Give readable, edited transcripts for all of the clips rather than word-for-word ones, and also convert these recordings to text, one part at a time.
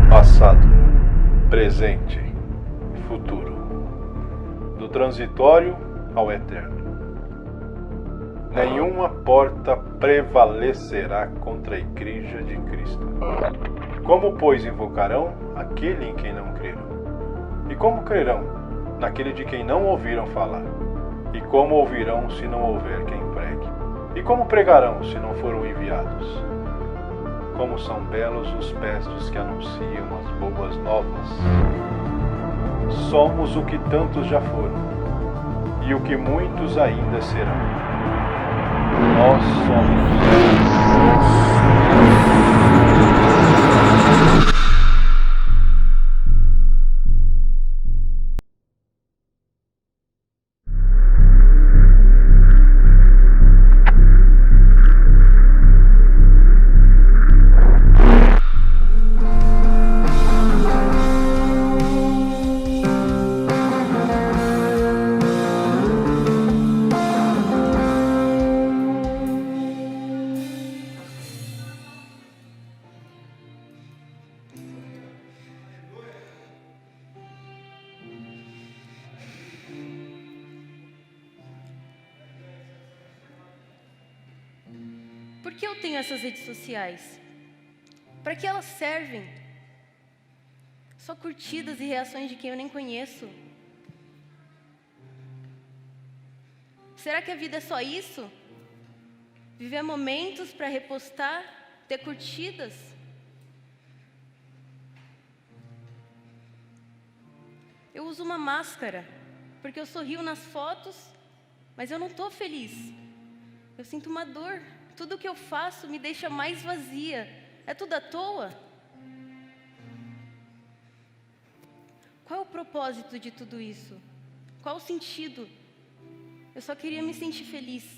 Passado, presente e futuro, do transitório ao eterno. Nenhuma porta prevalecerá contra a Igreja de Cristo. Como, pois, invocarão aquele em quem não creram? E como crerão naquele de quem não ouviram falar? E como ouvirão se não houver quem pregue? E como pregarão se não foram enviados? Como são belos os pés dos que anunciam as boas novas. Somos o que tantos já foram, e o que muitos ainda serão. Nós somos. Por que eu tenho essas redes sociais? Para que elas servem? Só curtidas e reações de quem eu nem conheço. Será que a vida é só isso? Viver momentos para repostar, ter curtidas? Eu uso uma máscara, porque eu sorrio nas fotos, mas eu não estou feliz. Eu sinto uma dor. Tudo que eu faço me deixa mais vazia. É tudo à toa? Qual é o propósito de tudo isso? Qual o sentido? Eu só queria me sentir feliz.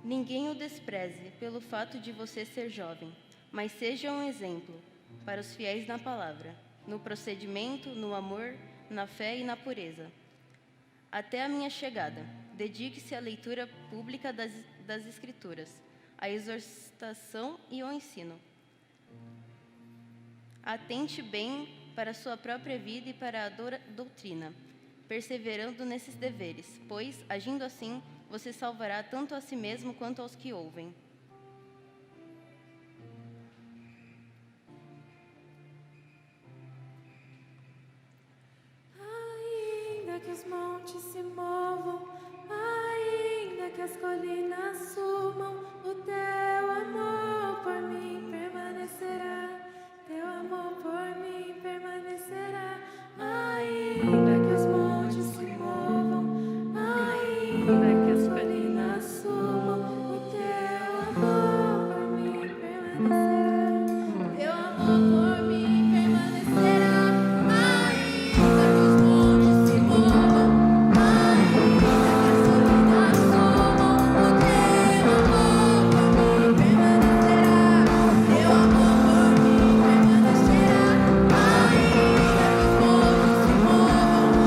Ninguém o despreze pelo fato de você ser jovem, mas seja um exemplo para os fiéis na palavra, no procedimento, no amor, na fé e na pureza. Até a minha chegada, dedique-se à leitura pública das Escrituras, à exortação e ao ensino. Atente bem para a sua própria vida e para a doutrina, perseverando nesses deveres, pois, agindo assim, você salvará tanto a si mesmo quanto aos que ouvem. Ainda que os montes se movam, ainda que as colinas sumam, o teu amor por mim permanecerá. Teu amor por mim permanecerá. Ainda que os montes se movam, ainda que as colinas sumam, o teu amor por mim permanecerá. Teu amor por mim permanecerá. Ainda que os montes se movam, ainda que as colinas sumam, o teu amor por mim permanecerá. Teu amor por mim permanecerá. Ainda que os montes se movam,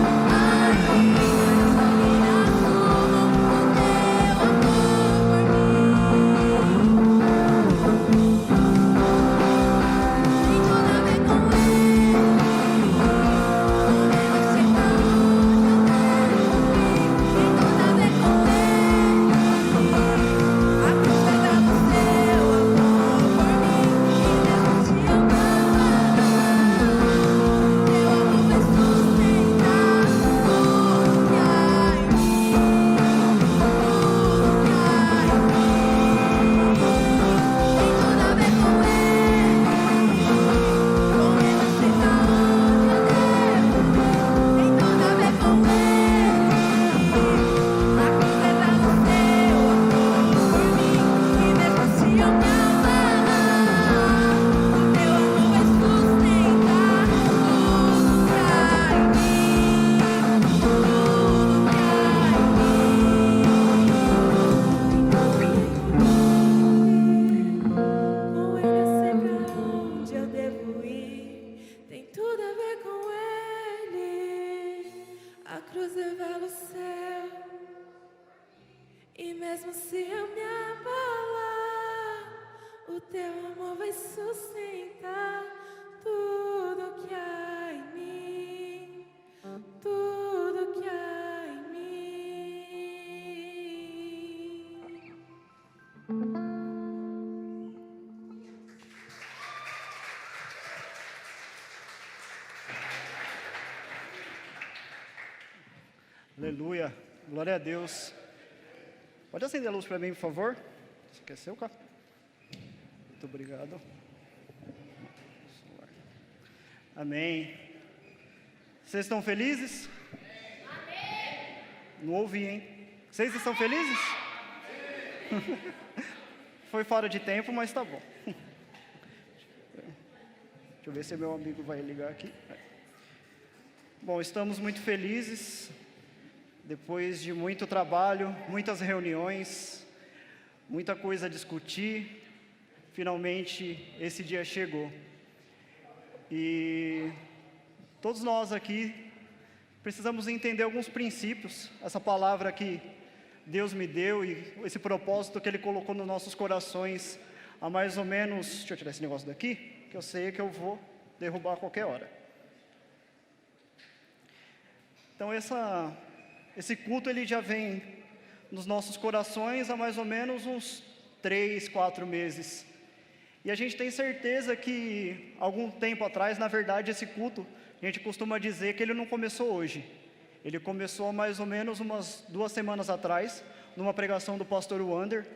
E mesmo se eu me abalar, o teu amor vai sustentar tudo que há em mim, tudo que há em mim. Aleluia, glória a Deus. Pode acender a luz para mim, por favor? Esqueceu, cara? Muito obrigado. Amém. Vocês estão felizes? Amém. Não ouvi, hein? Vocês estão felizes? Foi fora de tempo, mas tá bom. Deixa eu ver se meu amigo vai ligar aqui. Bom, estamos muito felizes. Depois de muito trabalho, muitas reuniões, muita coisa a discutir, finalmente esse dia chegou. E todos nós aqui precisamos entender alguns princípios, essa palavra que Deus me deu e esse propósito que Ele colocou nos nossos corações há mais ou menos, deixa eu tirar esse negócio daqui, que eu sei que eu vou derrubar a qualquer hora. Então esse culto ele já vem nos nossos corações há mais ou menos uns 3, 4 meses. E a gente tem certeza que algum tempo atrás, na verdade, esse culto, a gente costuma dizer que ele não começou hoje. Ele começou mais ou menos umas 2 semanas atrás, numa pregação do pastor Wander,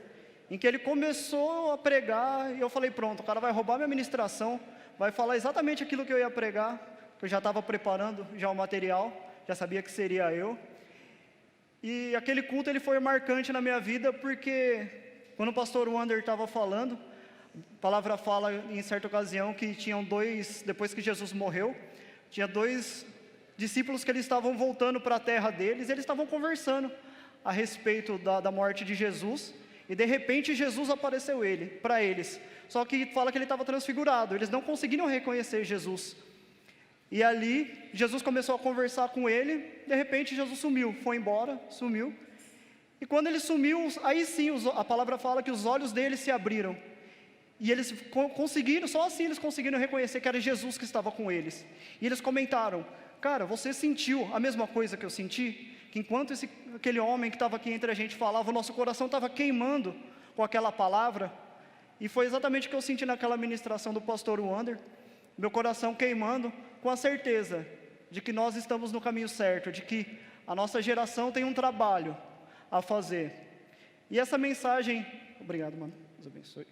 em que ele começou a pregar e eu falei, pronto, o cara vai roubar minha ministração, vai falar exatamente aquilo que eu ia pregar, que eu já estava preparando já o material, já sabia que seria eu. E aquele culto ele foi marcante na minha vida porque quando o pastor Wander estava falando, a palavra fala em certa ocasião que tinham depois que Jesus morreu, tinha 2 discípulos que eles estavam voltando para a terra deles, e eles estavam conversando a respeito da morte de Jesus, e de repente Jesus apareceu para eles, só que fala que ele estava transfigurado, eles não conseguiram reconhecer Jesus. E ali, Jesus começou a conversar com ele, de repente Jesus sumiu, foi embora, sumiu. E quando ele sumiu, aí sim, a palavra fala que os olhos deles se abriram. E eles conseguiram, só assim eles conseguiram reconhecer que era Jesus que estava com eles. E eles comentaram, cara, você sentiu a mesma coisa que eu senti? Que enquanto aquele homem que estava aqui entre a gente falava, o nosso coração estava queimando com aquela palavra. E foi exatamente o que eu senti naquela ministração do pastor Wander. Meu coração queimando, com a certeza de que nós estamos no caminho certo, de que a nossa geração tem um trabalho a fazer. E essa mensagem, obrigado, mano, Deus abençoe.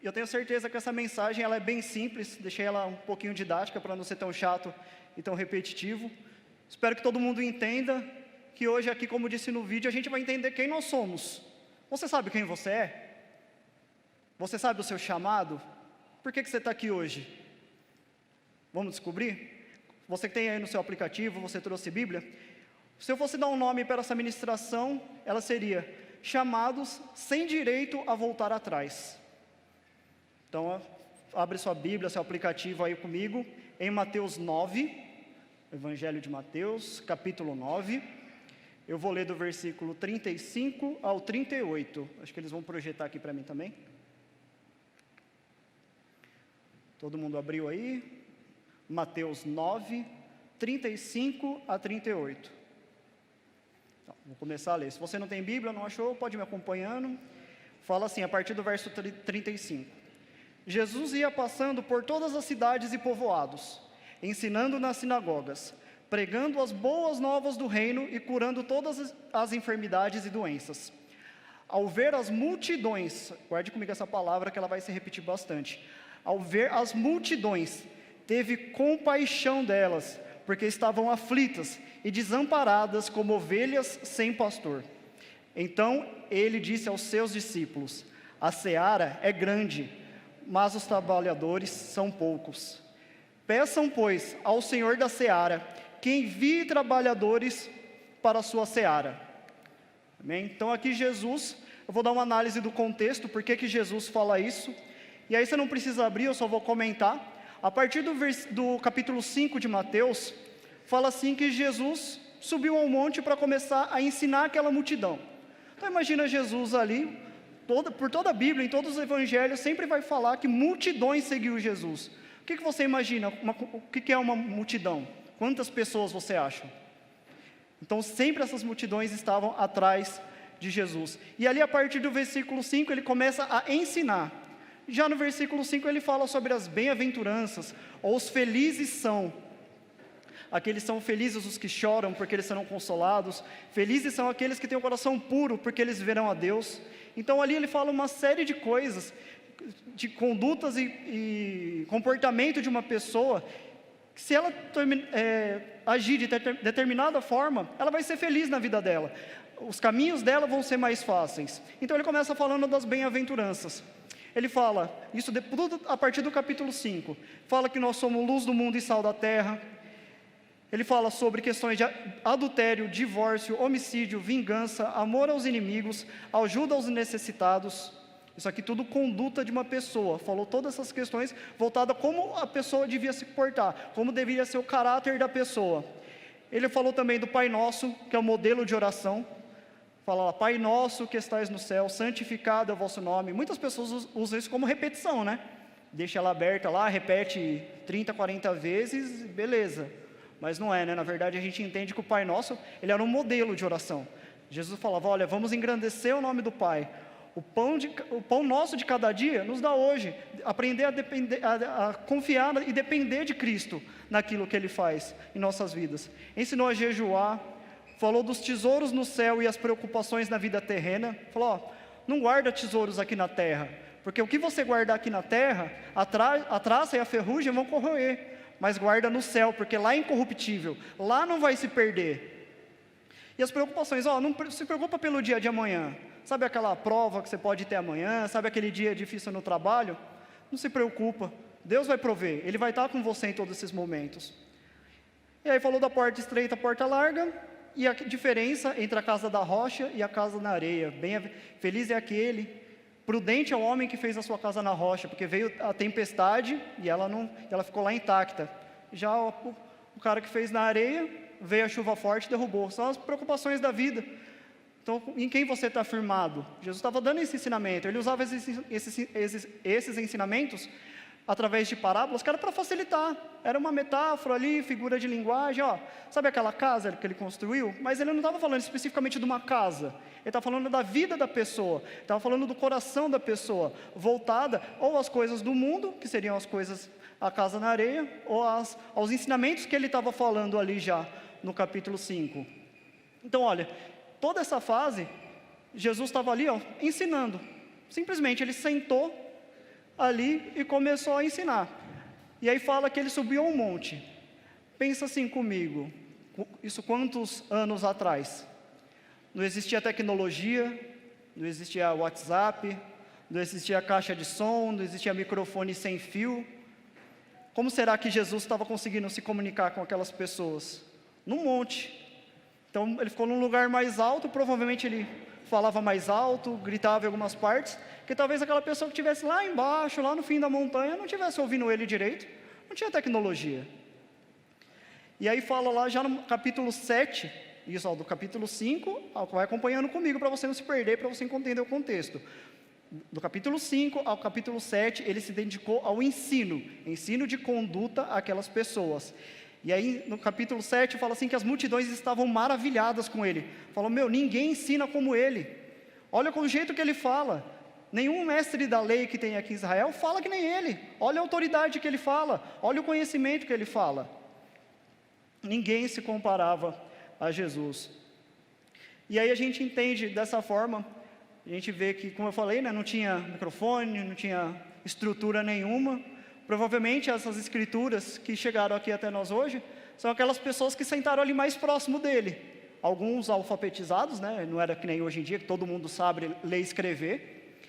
Eu tenho certeza que essa mensagem ela é bem simples, deixei ela um pouquinho didática para não ser tão chato e tão repetitivo. Espero que todo mundo entenda que hoje aqui, como disse no vídeo, a gente vai entender quem nós somos. Você sabe quem você é? Você sabe o seu chamado? Por que você está aqui hoje? Vamos descobrir? Você que tem aí no seu aplicativo, você trouxe Bíblia? Se eu fosse dar um nome para essa ministração, ela seria Chamados sem direito a voltar atrás. Então, abre sua Bíblia, seu aplicativo aí comigo, em Mateus 9, Evangelho de Mateus, capítulo 9. Eu vou ler do versículo 35 ao 38. Acho que eles vão projetar aqui para mim também. Todo mundo abriu aí? Mateus 9, 35 a 38. Então, vou começar a ler. Se você não tem Bíblia, não achou, pode ir me acompanhando. Fala assim, a partir do verso 35. Jesus ia passando por todas as cidades e povoados, ensinando nas sinagogas, pregando as boas novas do reino e curando todas as enfermidades e doenças. Ao ver as multidões, guarde comigo essa palavra que ela vai se repetir bastante. Ao ver as multidões, teve compaixão delas, porque estavam aflitas e desamparadas como ovelhas sem pastor. Então ele disse aos seus discípulos: a seara é grande, mas os trabalhadores são poucos. Peçam, pois, ao Senhor da seara que envie trabalhadores para a sua seara. Amém? Então aqui Jesus, eu vou dar uma análise do contexto, por que Jesus fala isso. E aí você não precisa abrir, eu só vou comentar. A partir do capítulo 5 de Mateus, fala assim que Jesus subiu ao monte para começar a ensinar aquela multidão. Então imagina Jesus ali, por toda a Bíblia, em todos os evangelhos, sempre vai falar que multidões seguiu Jesus. O que você imagina? O que é uma multidão? Quantas pessoas você acha? Então sempre essas multidões estavam atrás de Jesus. E ali a partir do versículo 5 ele começa a ensinar. Já no versículo 5 ele fala sobre as bem-aventuranças, ou os felizes são. Aqueles são felizes os que choram, porque eles serão consolados. Felizes são aqueles que têm o coração puro, porque eles verão a Deus. Então ali ele fala uma série de coisas, de condutas e comportamento de uma pessoa, que se ela agir de determinada forma, ela vai ser feliz na vida dela. Os caminhos dela vão ser mais fáceis. Então ele começa falando das bem-aventuranças. Ele fala, isso tudo a partir do capítulo 5, fala que nós somos luz do mundo e sal da terra. Ele fala sobre questões de adultério, divórcio, homicídio, vingança, amor aos inimigos, ajuda aos necessitados. Isso aqui tudo conduta de uma pessoa. Falou todas essas questões voltadas a como a pessoa devia se portar, como deveria ser o caráter da pessoa. Ele falou também do Pai Nosso, que é o modelo de oração. Fala lá, Pai Nosso que estais no céu, santificado é o vosso nome. Muitas pessoas usam isso como repetição, né? Deixa ela aberta lá, repete 30, 40 vezes, beleza. Mas não é, né? Na verdade a gente entende que o Pai Nosso, ele era um modelo de oração. Jesus falava, olha, vamos engrandecer o nome do Pai. O pão nosso de cada dia nos dá hoje. Aprender a confiar e depender de Cristo naquilo que Ele faz em nossas vidas. Ensinou a jejuar. Falou dos tesouros no céu e as preocupações na vida terrena. Falou, ó, não guarda tesouros aqui na terra. Porque o que você guardar aqui na terra, a traça e a ferrugem vão corroer. Mas guarda no céu, porque lá é incorruptível. Lá não vai se perder. E as preocupações, ó, não se preocupa pelo dia de amanhã. Sabe aquela prova que você pode ter amanhã? Sabe aquele dia difícil no trabalho? Não se preocupa, Deus vai prover, Ele vai estar com você em todos esses momentos. E aí falou da porta estreita, porta larga, e a diferença entre a casa da rocha e a casa na areia. Feliz é aquele, prudente é o homem que fez a sua casa na rocha, porque veio a tempestade e ela ficou lá intacta. Já o cara que fez na areia, veio a chuva forte e derrubou. São as preocupações da vida. Então, em quem você está firmado? Jesus estava dando esse ensinamento. Ele usava esses ensinamentos através de parábolas, que era para facilitar. Era uma metáfora ali, figura de linguagem. Ó, sabe aquela casa que ele construiu? Mas ele não estava falando especificamente de uma casa. Ele estava falando da vida da pessoa. Estava falando do coração da pessoa, voltada ou às coisas do mundo, que seriam as coisas, a casa na areia, ou aos ensinamentos que ele estava falando ali já no capítulo 5. Então, olha, toda essa fase, Jesus estava ali, ó, ensinando. Simplesmente, ele sentou ali e começou a ensinar. E aí fala que ele subiu um monte. Pensa assim comigo, isso quantos anos atrás? Não existia tecnologia, não existia WhatsApp, não existia caixa de som, não existia microfone sem fio. Como será que Jesus estava conseguindo se comunicar com aquelas pessoas? Num monte. Então ele ficou num lugar mais alto, provavelmente ele falava mais alto, gritava em algumas partes, que talvez aquela pessoa que estivesse lá embaixo, lá no fim da montanha, não estivesse ouvindo ele direito, não tinha tecnologia. E aí fala lá já no capítulo 7, isso ó, do capítulo 5, vai acompanhando comigo para você não se perder, para você entender o contexto. Do capítulo 5 ao capítulo 7, ele se dedicou ao ensino de conduta àquelas pessoas. E aí no capítulo 7 fala assim que as multidões estavam maravilhadas com ele. Falou, ninguém ensina como ele. Olha com o jeito que ele fala. Nenhum mestre da lei que tem aqui em Israel fala que nem ele. Olha a autoridade que ele fala. Olha o conhecimento que ele fala. Ninguém se comparava a Jesus. E aí a gente entende dessa forma. A gente vê que, como eu falei, né, não tinha microfone, não tinha estrutura nenhuma. Provavelmente essas escrituras que chegaram aqui até nós hoje, são aquelas pessoas que sentaram ali mais próximo dele. Alguns alfabetizados, né? Não era que nem hoje em dia, que todo mundo sabe ler e escrever.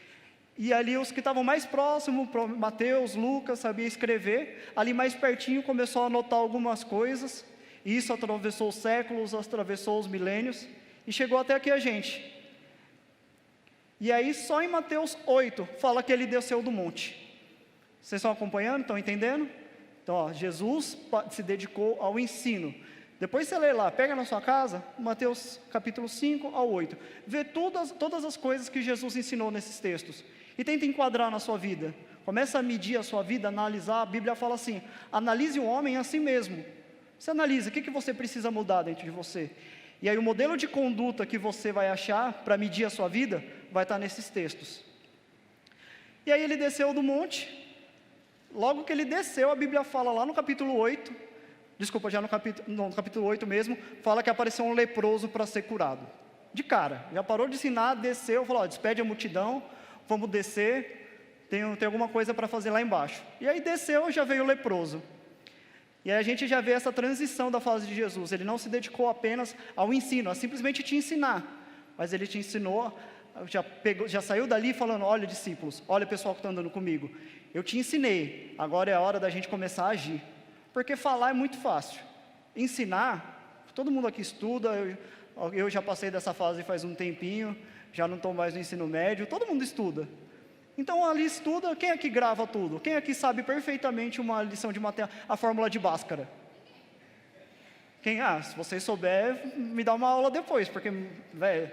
E ali os que estavam mais próximos, Mateus, Lucas, sabia escrever. Ali mais pertinho começou a anotar algumas coisas. E isso atravessou os séculos, atravessou os milênios. E chegou até aqui a gente. E aí só em Mateus 8 fala que ele desceu do monte. Vocês estão acompanhando? Estão entendendo? Então, ó, Jesus se dedicou ao ensino. Depois você lê lá, pega na sua casa, Mateus capítulo 5 ao 8. Vê todas as coisas que Jesus ensinou nesses textos. E tenta enquadrar na sua vida. Começa a medir a sua vida, analisar. A Bíblia fala assim, analise o homem a si mesmo. Você analisa, o que você precisa mudar dentro de você? E aí o modelo de conduta que você vai achar para medir a sua vida, vai estar nesses textos. E aí ele desceu do monte. Logo que ele desceu, a Bíblia fala lá no capítulo 8, desculpa, já no capítulo 8 mesmo, fala que apareceu um leproso para ser curado. De cara, já parou de ensinar, desceu, falou, despede a multidão, vamos descer, tem alguma coisa para fazer lá embaixo. E aí desceu, já veio o leproso. E aí a gente já vê essa transição da fase de Jesus. Ele não se dedicou apenas ao ensino, a simplesmente te ensinar, mas ele te ensinou, já saiu dali falando, olha discípulos, olha pessoal que está andando comigo, eu te ensinei, agora é a hora da gente começar a agir. Porque falar é muito fácil, ensinar, todo mundo aqui estuda, eu já passei dessa fase faz um tempinho, já não estou mais no ensino médio, todo mundo estuda. Então ali estuda, quem aqui grava tudo? Quem aqui sabe perfeitamente uma lição de matemática, a fórmula de Bhaskara? Quem? Se vocês souber, me dá uma aula depois, porque, velho,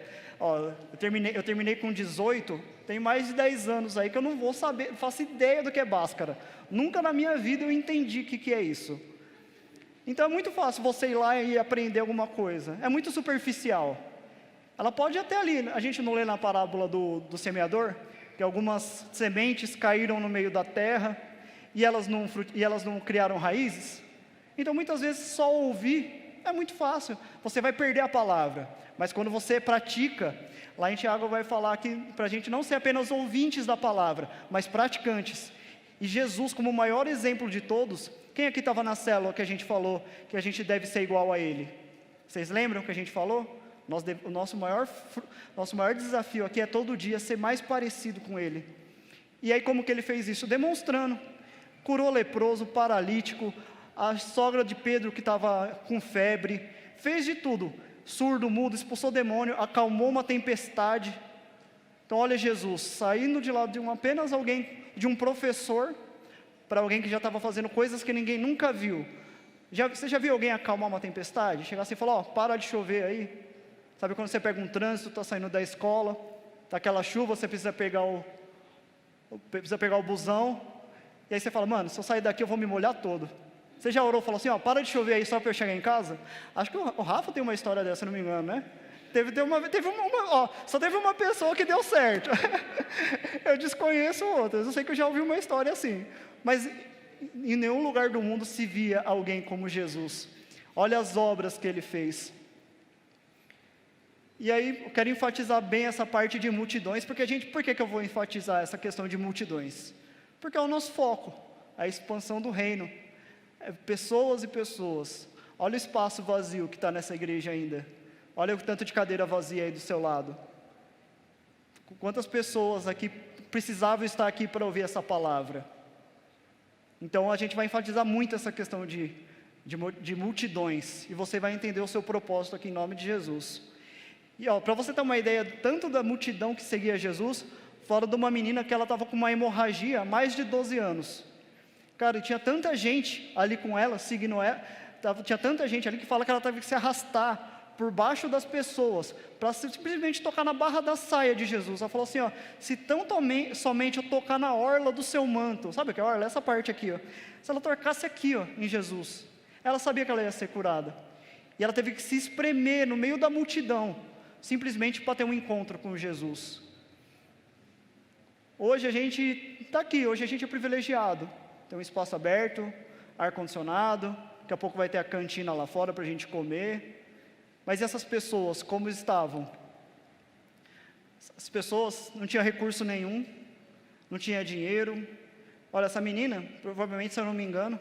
eu terminei com 18, tem mais de 10 anos aí que eu não vou saber, faço ideia do que é Bhaskara. Nunca na minha vida eu entendi o que é isso. Então é muito fácil você ir lá e aprender alguma coisa, é muito superficial. Ela pode até ali, a gente não lê na parábola do semeador, que algumas sementes caíram no meio da terra e elas não criaram raízes. Então muitas vezes só ouvir é muito fácil, você vai perder a palavra, mas quando você pratica, lá em Tiago vai falar que para a gente não ser apenas ouvintes da palavra, mas praticantes. E Jesus, como o maior exemplo de todos, quem aqui estava na célula que a gente falou que a gente deve ser igual a ele? Vocês lembram que a gente falou? O nosso maior desafio aqui é todo dia ser mais parecido com ele. E aí como que ele fez isso? Demonstrando, curou leproso, paralítico, a sogra de Pedro que estava com febre, fez de tudo, surdo, mudo, expulsou demônio, acalmou uma tempestade. Então olha Jesus, saindo de lá de apenas alguém, de um professor, para alguém que já estava fazendo coisas que ninguém nunca viu. Você já viu alguém acalmar uma tempestade? Chegar assim e falar, para de chover aí. Sabe quando você pega um trânsito, está saindo da escola, está aquela chuva, você precisa pegar o busão, e aí você fala, mano, se eu sair daqui eu vou me molhar todo. Você já orou e falou assim, para de chover aí só para eu chegar em casa? Acho que o Rafa tem uma história dessa, se não me engano, né? Só teve uma pessoa que deu certo. Eu desconheço outras, eu sei que eu já ouvi uma história assim. Mas em nenhum lugar do mundo se via alguém como Jesus. Olha as obras que ele fez. E aí eu quero enfatizar bem essa parte de multidões, por que eu vou enfatizar essa questão de multidões? Porque é o nosso foco, a expansão do reino. Pessoas e pessoas. Olha o espaço vazio que está nessa igreja ainda. Olha o tanto de cadeira vazia aí do seu lado. Quantas pessoas aqui precisavam estar aqui para ouvir essa palavra? Então a gente vai enfatizar muito essa questão de multidões. E você vai entender o seu propósito aqui em nome de Jesus. E para você ter uma ideia tanto da multidão que seguia Jesus, fora de uma menina que ela estava com uma hemorragia há mais de 12 anos. Cara, tinha tanta gente ali com ela, seguindo ela, tinha tanta gente ali que fala que ela teve que se arrastar por baixo das pessoas, para simplesmente tocar na barra da saia de Jesus. Ela falou assim, se tão somente eu tocar na orla do seu manto, sabe o que é a orla? Essa parte aqui, se ela tocasse aqui, em Jesus, ela sabia que ela ia ser curada. E ela teve que se espremer no meio da multidão, simplesmente para ter um encontro com Jesus. Hoje a gente está aqui, hoje a gente é privilegiado, tem um espaço aberto, ar-condicionado, daqui a pouco vai ter a cantina lá fora para a gente comer. Mas essas pessoas, como estavam? As pessoas não tinham recurso nenhum, não tinha dinheiro. Olha, essa menina, provavelmente, se eu não me engano,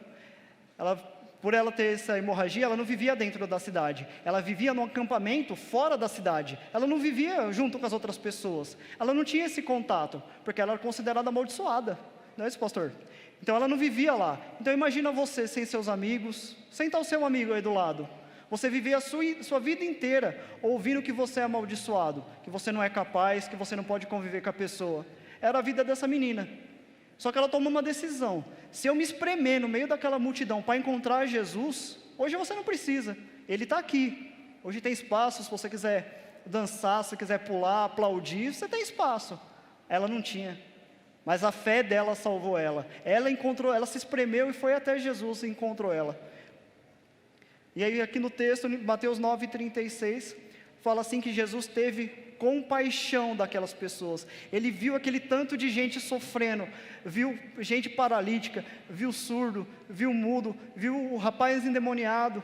por ela ter essa hemorragia, ela não vivia dentro da cidade. Ela vivia num acampamento fora da cidade. Ela não vivia junto com as outras pessoas. Ela não tinha esse contato, porque ela era considerada amaldiçoada. Não é isso, pastor? Então ela não vivia lá. Então imagina você sem seus amigos, sem estar o seu amigo aí do lado. Você vivia a sua vida inteira ouvindo que você é amaldiçoado, que você não é capaz, que você não pode conviver com a pessoa. Era a vida dessa menina. Só que ela tomou uma decisão. Se eu me espremer no meio daquela multidão para encontrar Jesus, Hoje você não precisa, Ele está aqui. Hoje tem espaço, se você quiser dançar, se quiser pular, aplaudir, você tem espaço. Ela não tinha, mas a fé dela salvou ela. Ela encontrou, ela se espremeu e foi até Jesus e encontrou ela. E aí aqui no texto, Mateus 9:36, fala assim que Jesus teve compaixão daquelas pessoas. Ele viu aquele tanto de gente sofrendo, viu gente paralítica, viu surdo, viu mudo, viu o rapaz endemoniado,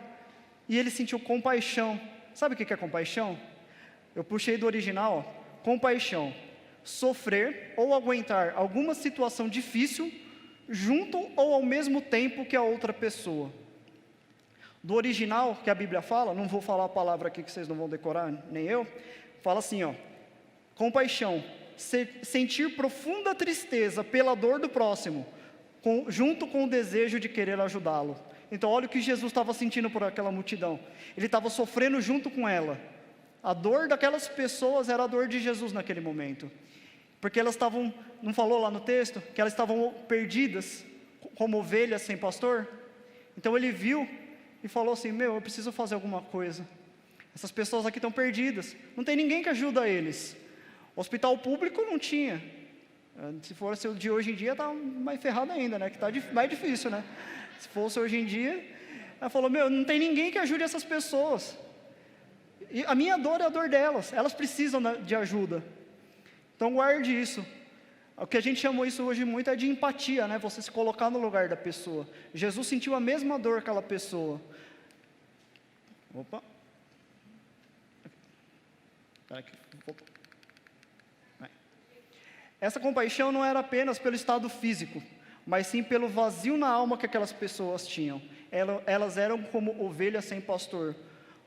e ele sentiu compaixão. Sabe o que é compaixão? Eu puxei do original, ó. Compaixão: sofrer ou aguentar alguma situação difícil junto ou ao mesmo tempo que a outra pessoa. Do original que a Bíblia fala, não vou falar a palavra aqui que vocês não vão decorar, nem eu, fala assim, ó: compaixão, sentir profunda tristeza pela dor do próximo, junto com o desejo de querer ajudá-lo. Então olha o que Jesus estava sentindo por aquela multidão. Ele estava sofrendo junto com ela. A dor daquelas pessoas era a dor de Jesus naquele momento, porque elas estavam, não falou lá no texto, que elas estavam perdidas, como ovelhas sem pastor? Então ele viu e falou assim: meu, eu preciso fazer alguma coisa. Essas pessoas aqui estão perdidas, não tem ninguém que ajuda eles. Hospital público não tinha. Se fosse o de hoje em dia, está mais ferrado ainda, né? Que está mais difícil, né? Se fosse hoje em dia, ela falou: meu, não tem ninguém que ajude essas pessoas. E a minha dor é a dor delas, elas precisam de ajuda. Então guarde isso. O que a gente chamou isso hoje muito é de empatia, né? Você se colocar no lugar da pessoa. Jesus sentiu a mesma dor que aquela pessoa. Opa. Essa compaixão não era apenas pelo estado físico, mas sim pelo vazio na alma que aquelas pessoas tinham. Elas eram como ovelhas sem pastor.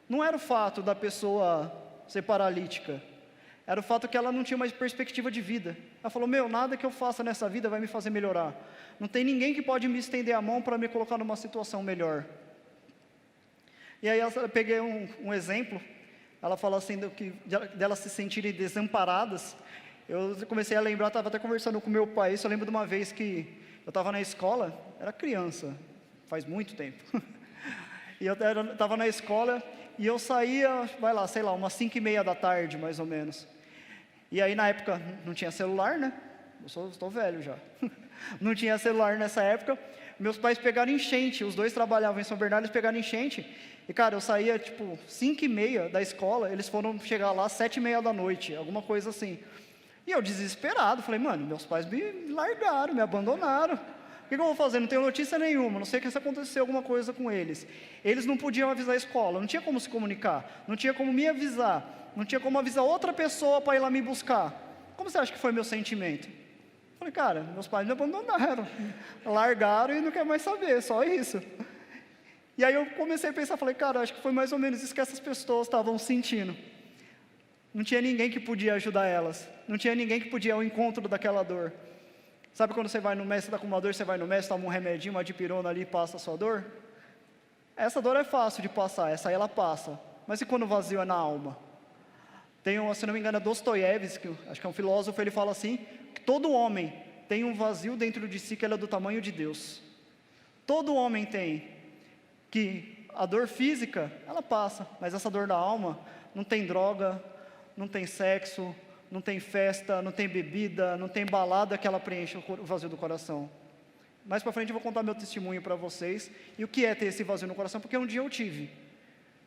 Não era o fato da pessoa ser paralítica, era o fato que ela não tinha mais perspectiva de vida. Ela falou: meu, nada que eu faça nessa vida vai me fazer melhorar. Não tem ninguém que pode me estender a mão para me colocar numa situação melhor. E aí eu peguei um exemplo. Ela fala assim, delas se sentirem desamparadas. Eu comecei a lembrar, estava até conversando com meu pai, isso eu lembro de uma vez que eu estava na escola, era criança, faz muito tempo. E eu estava na escola e eu saía, vai lá, sei lá, umas 5:30 da tarde, mais ou menos. E aí na época não tinha celular, né? Estou velho já. Não tinha celular nessa época. Meus pais pegaram enchente, os dois trabalhavam em São Bernardo, eles pegaram enchente. E cara, eu saía tipo 5:30 da escola, eles foram chegar lá 7:30 da noite, alguma coisa assim. E eu desesperado, falei: mano, meus pais me largaram, me abandonaram. O que eu vou fazer? Não tenho notícia nenhuma, não sei se aconteceu alguma coisa com eles. Eles não podiam avisar a escola, não tinha como se comunicar, não tinha como me avisar, não tinha como avisar outra pessoa para ir lá me buscar. Como você acha que foi meu sentimento? Falei: cara, meus pais me abandonaram, largaram e não quer mais saber, só isso. E aí eu comecei a pensar, falei: cara, acho que foi mais ou menos isso que essas pessoas estavam sentindo. Não tinha ninguém que podia ajudar elas, não tinha ninguém que podia ir ao encontro daquela dor. Sabe quando você vai no médico, você está com uma dor, você vai no médico, toma um remedinho, uma dipirona ali e passa a sua dor? Essa dor é fácil de passar, essa aí ela passa. Mas e quando o vazio é na alma? Tem se não me engano, Dostoiévski, acho que é um filósofo, ele fala assim, que todo homem tem um vazio dentro de si que ele é do tamanho de Deus. Todo homem tem, que a dor física, ela passa, mas essa dor da alma, não tem droga, não tem sexo, não tem festa, não tem bebida, não tem balada que ela preenche o vazio do coração. Mais para frente eu vou contar meu testemunho para vocês, e o que é ter esse vazio no coração, porque um dia eu tive.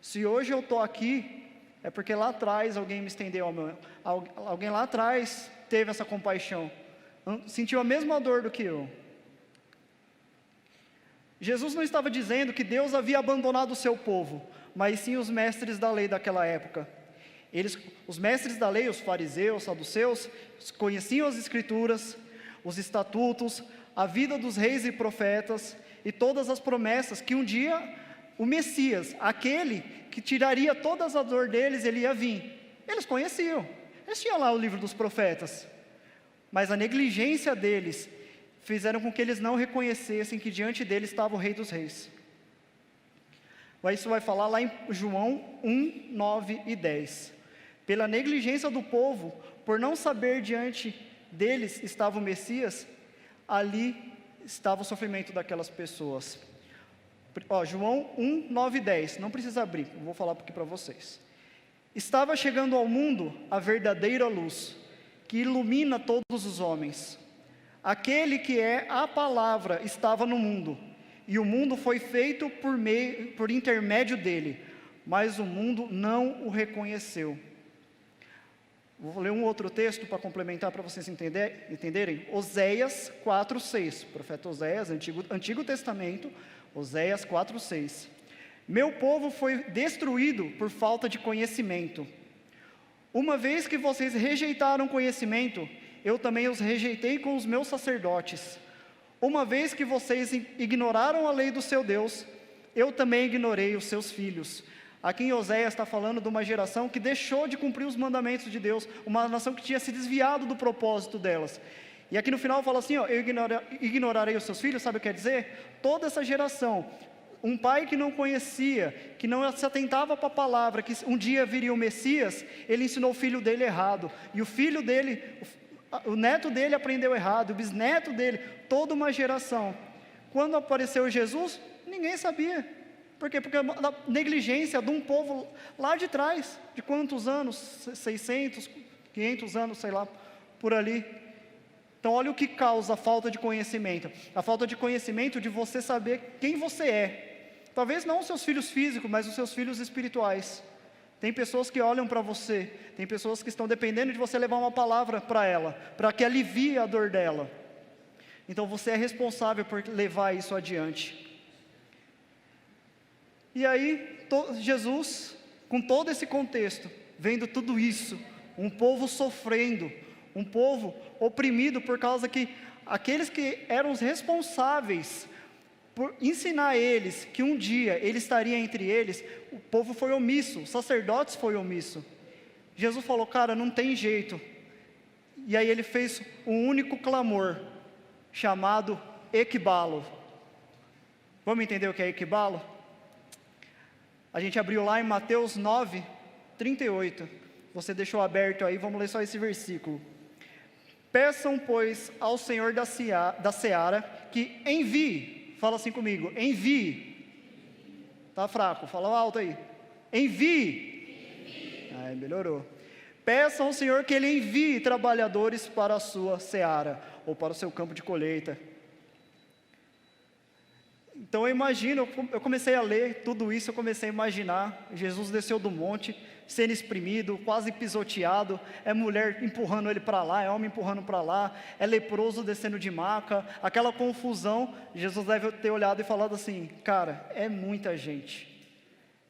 Se hoje eu estou aqui, é porque lá atrás alguém me estendeu a mão, alguém lá atrás teve essa compaixão, sentiu a mesma dor do que eu. Jesus não estava dizendo que Deus havia abandonado o seu povo, mas sim os mestres da lei daquela época. Os mestres da lei, os fariseus, os saduceus, conheciam as escrituras, os estatutos, a vida dos reis e profetas e todas as promessas que um dia o Messias, aquele que tiraria toda a dor deles, ele ia vir. Eles conheciam, eles tinham lá o livro dos profetas, mas a negligência deles fizeram com que eles não reconhecessem que diante deles estava o Rei dos Reis. Isso vai falar lá em João 1, 9 e 10. Pela negligência do povo, por não saber diante deles estava o Messias, ali estava o sofrimento daquelas pessoas. João 1, 9 e 10, não precisa abrir, eu vou falar aqui para vocês. Estava chegando ao mundo a verdadeira luz, que ilumina todos os homens. Aquele que é a palavra estava no mundo, e o mundo foi feito por intermédio dele, mas o mundo não o reconheceu. Vou ler um outro texto para complementar, para vocês entenderem. Oséias 4:6, profeta Oséias, Antigo Testamento, Oséias 4:6. Meu povo foi destruído por falta de conhecimento. Uma vez que vocês rejeitaram conhecimento, eu também os rejeitei com os meus sacerdotes. Uma vez que vocês ignoraram a lei do seu Deus, eu também ignorei os seus filhos. Aqui em Oséias está falando de uma geração que deixou de cumprir os mandamentos de Deus, uma nação que tinha se desviado do propósito delas. E aqui no final fala assim, eu ignorarei os seus filhos, sabe o que quer dizer? Toda essa geração, um pai que não conhecia, que não se atentava para a palavra, que um dia viria o Messias, ele ensinou o filho dele errado, e o filho dele, o neto dele aprendeu errado, o bisneto dele, toda uma geração. Quando apareceu Jesus, ninguém sabia. Por quê? Porque a negligência de um povo lá de trás, de quantos anos? 600, 500 anos, sei lá, por ali. Então olha o que causa a falta de conhecimento. A falta de conhecimento de você saber quem você é. Talvez não os seus filhos físicos, mas os seus filhos espirituais. Tem pessoas que olham para você, tem pessoas que estão dependendo de você levar uma palavra para ela, para que alivie a dor dela. Então você é responsável por levar isso adiante. E aí, Jesus, com todo esse contexto, vendo tudo isso, um povo sofrendo, um povo oprimido por causa que aqueles que eram os responsáveis por ensinar eles que um dia ele estaria entre eles, o povo foi omisso, os sacerdotes foi omisso. Jesus falou, cara, não tem jeito. E aí ele fez um único clamor, chamado equibalo. Vamos entender o que é equibalo? A gente abriu lá em Mateus 9, 38. Você deixou aberto aí, vamos ler só esse versículo. Peçam, pois, ao Senhor da seara que envie. Fala assim comigo, envie. Tá fraco, fala alto aí. Envie. Aí, melhorou. Peçam ao Senhor que Ele envie trabalhadores para a sua seara, ou para o seu campo de colheita. Então eu imagino, eu comecei a ler tudo isso, eu comecei a imaginar, Jesus desceu do monte, sendo exprimido, quase pisoteado, é mulher empurrando ele para lá, é homem empurrando para lá, é leproso descendo de maca, aquela confusão. Jesus deve ter olhado e falado assim, cara, é muita gente,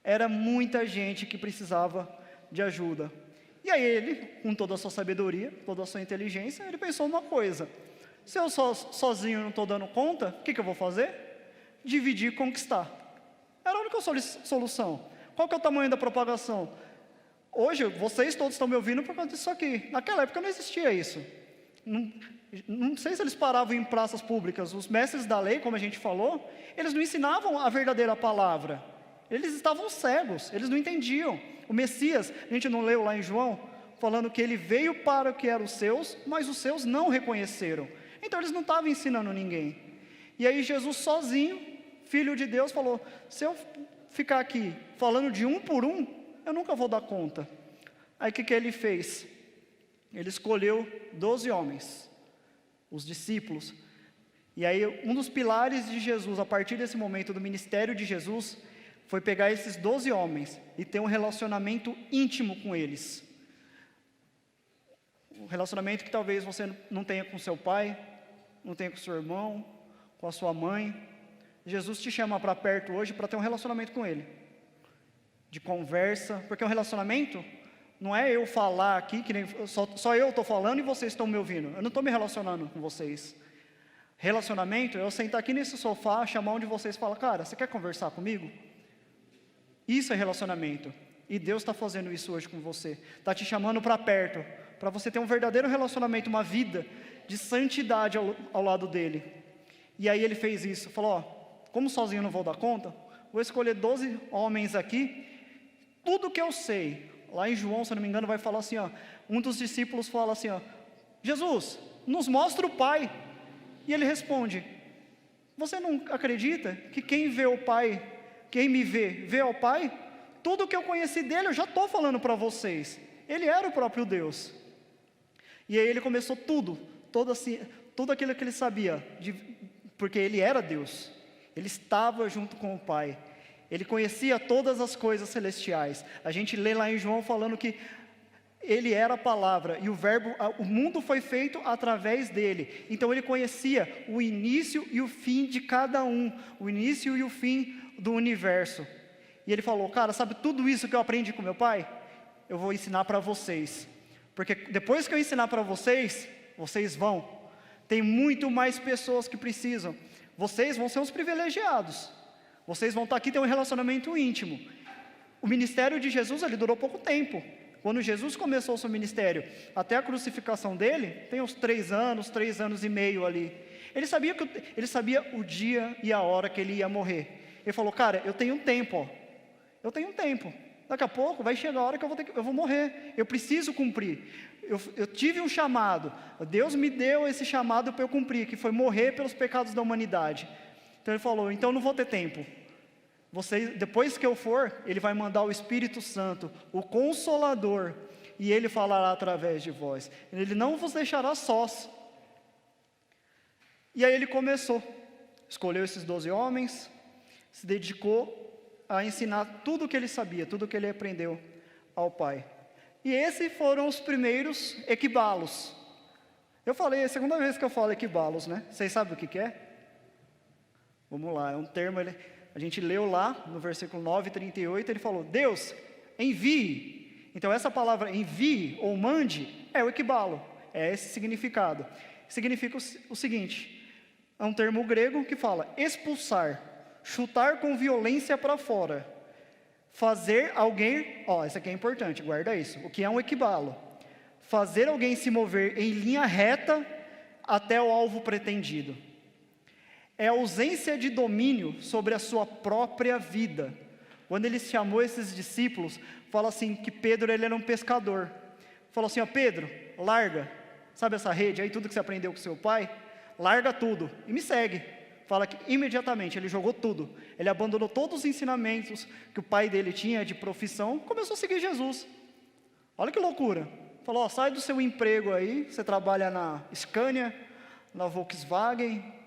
era muita gente que precisava de ajuda. E aí ele, com toda a sua sabedoria, toda a sua inteligência, ele pensou uma coisa, se eu sozinho não estou dando conta, o que eu vou fazer? Dividir e conquistar. Era a única solução. Qual que é o tamanho da propagação? Hoje, vocês todos estão me ouvindo por causa disso aqui. Naquela época não existia isso. Não sei se eles paravam em praças públicas. Os mestres da lei, como a gente falou, eles não ensinavam a verdadeira palavra. Eles estavam cegos, eles não entendiam. O Messias, a gente não leu lá em João, falando que ele veio para o que eram os seus, mas os seus não reconheceram. Então eles não estavam ensinando ninguém. E aí Jesus sozinho, Filho de Deus, falou, se eu ficar aqui falando de um por um, eu nunca vou dar conta. Aí o que ele fez? Ele escolheu 12 homens, os discípulos. E aí um dos pilares de Jesus, a partir desse momento do ministério de Jesus, foi pegar esses 12 homens e ter um relacionamento íntimo com eles. Um relacionamento que talvez você não tenha com seu pai, não tenha com seu irmão, com a sua mãe. Jesus te chama para perto hoje para ter um relacionamento com Ele, de conversa, porque um relacionamento não é eu falar aqui, que nem só eu estou falando e vocês estão me ouvindo, eu não estou me relacionando com vocês. Relacionamento é eu sentar aqui nesse sofá, chamar um de vocês e falar, cara, você quer conversar comigo? Isso é relacionamento, e Deus está fazendo isso hoje com você, está te chamando para perto, para você ter um verdadeiro relacionamento, uma vida de santidade ao lado dEle. E aí ele fez isso, falou, como sozinho eu não vou dar conta, vou escolher 12 homens aqui, tudo que eu sei, lá em João, se eu não me engano, vai falar assim, um dos discípulos fala assim, Jesus, nos mostra o Pai, e ele responde, Você não acredita que quem vê o Pai, quem me vê, vê ao Pai? Tudo que eu conheci dele, eu já estou falando para vocês. Ele era o próprio Deus. E aí ele começou tudo aquilo que ele sabia, porque ele era Deus. Ele estava junto com o Pai. Ele conhecia todas as coisas celestiais. A gente lê lá em João falando que ele era a palavra, e o mundo foi feito através dele. Então ele conhecia o início e o fim de cada um, o início e o fim do universo. E ele falou, cara, sabe tudo isso que eu aprendi com meu pai? Eu vou ensinar para vocês. Porque depois que eu ensinar para vocês, vocês vão. Tem muito mais pessoas que precisam. Vocês vão ser os privilegiados. Vocês vão estar aqui, ter um relacionamento íntimo. O ministério de Jesus, ele durou pouco tempo. Quando Jesus começou o seu ministério, até a crucificação dele, tem uns 3 anos e meio ali. Ele sabia o dia e a hora que ele ia morrer. Ele falou, cara, eu tenho um tempo, eu tenho um tempo. Daqui a pouco vai chegar a hora que eu vou morrer. Eu preciso cumprir. Eu tive um chamado. Deus me deu esse chamado para eu cumprir, que foi morrer pelos pecados da humanidade. Então ele falou, então eu não vou ter tempo. Depois que eu for, ele vai mandar o Espírito Santo, o Consolador, e ele falará através de vós. Ele não vos deixará sós. E aí ele começou, escolheu esses 12 homens, se dedicou a ensinar tudo o que ele sabia, tudo o que ele aprendeu ao Pai. E esses foram os primeiros equibalos. Eu falei, é a segunda vez que eu falo equibalos, né? Vocês sabem o que é? Vamos lá, é um termo... A gente leu lá, no versículo 9:38, ele falou, Deus, envie. Então essa palavra envie ou mande é o equibalo, é esse significado. Significa o seguinte, é um termo grego que fala expulsar, chutar com violência para fora, fazer alguém, isso aqui é importante, guarda isso, o que é um equibalo? Fazer alguém se mover em linha reta até o alvo pretendido. É a ausência de domínio sobre a sua própria vida. Quando ele chamou esses discípulos, fala assim, que Pedro ele era um pescador. Falou assim, Pedro, larga, sabe essa rede aí, tudo que você aprendeu com seu pai? Larga tudo e me segue. Fala que imediatamente ele jogou tudo. Ele abandonou todos os ensinamentos que o pai dele tinha de profissão, começou a seguir Jesus. Olha que loucura. Falou, sai do seu emprego aí, você trabalha na Scania, na Volkswagen,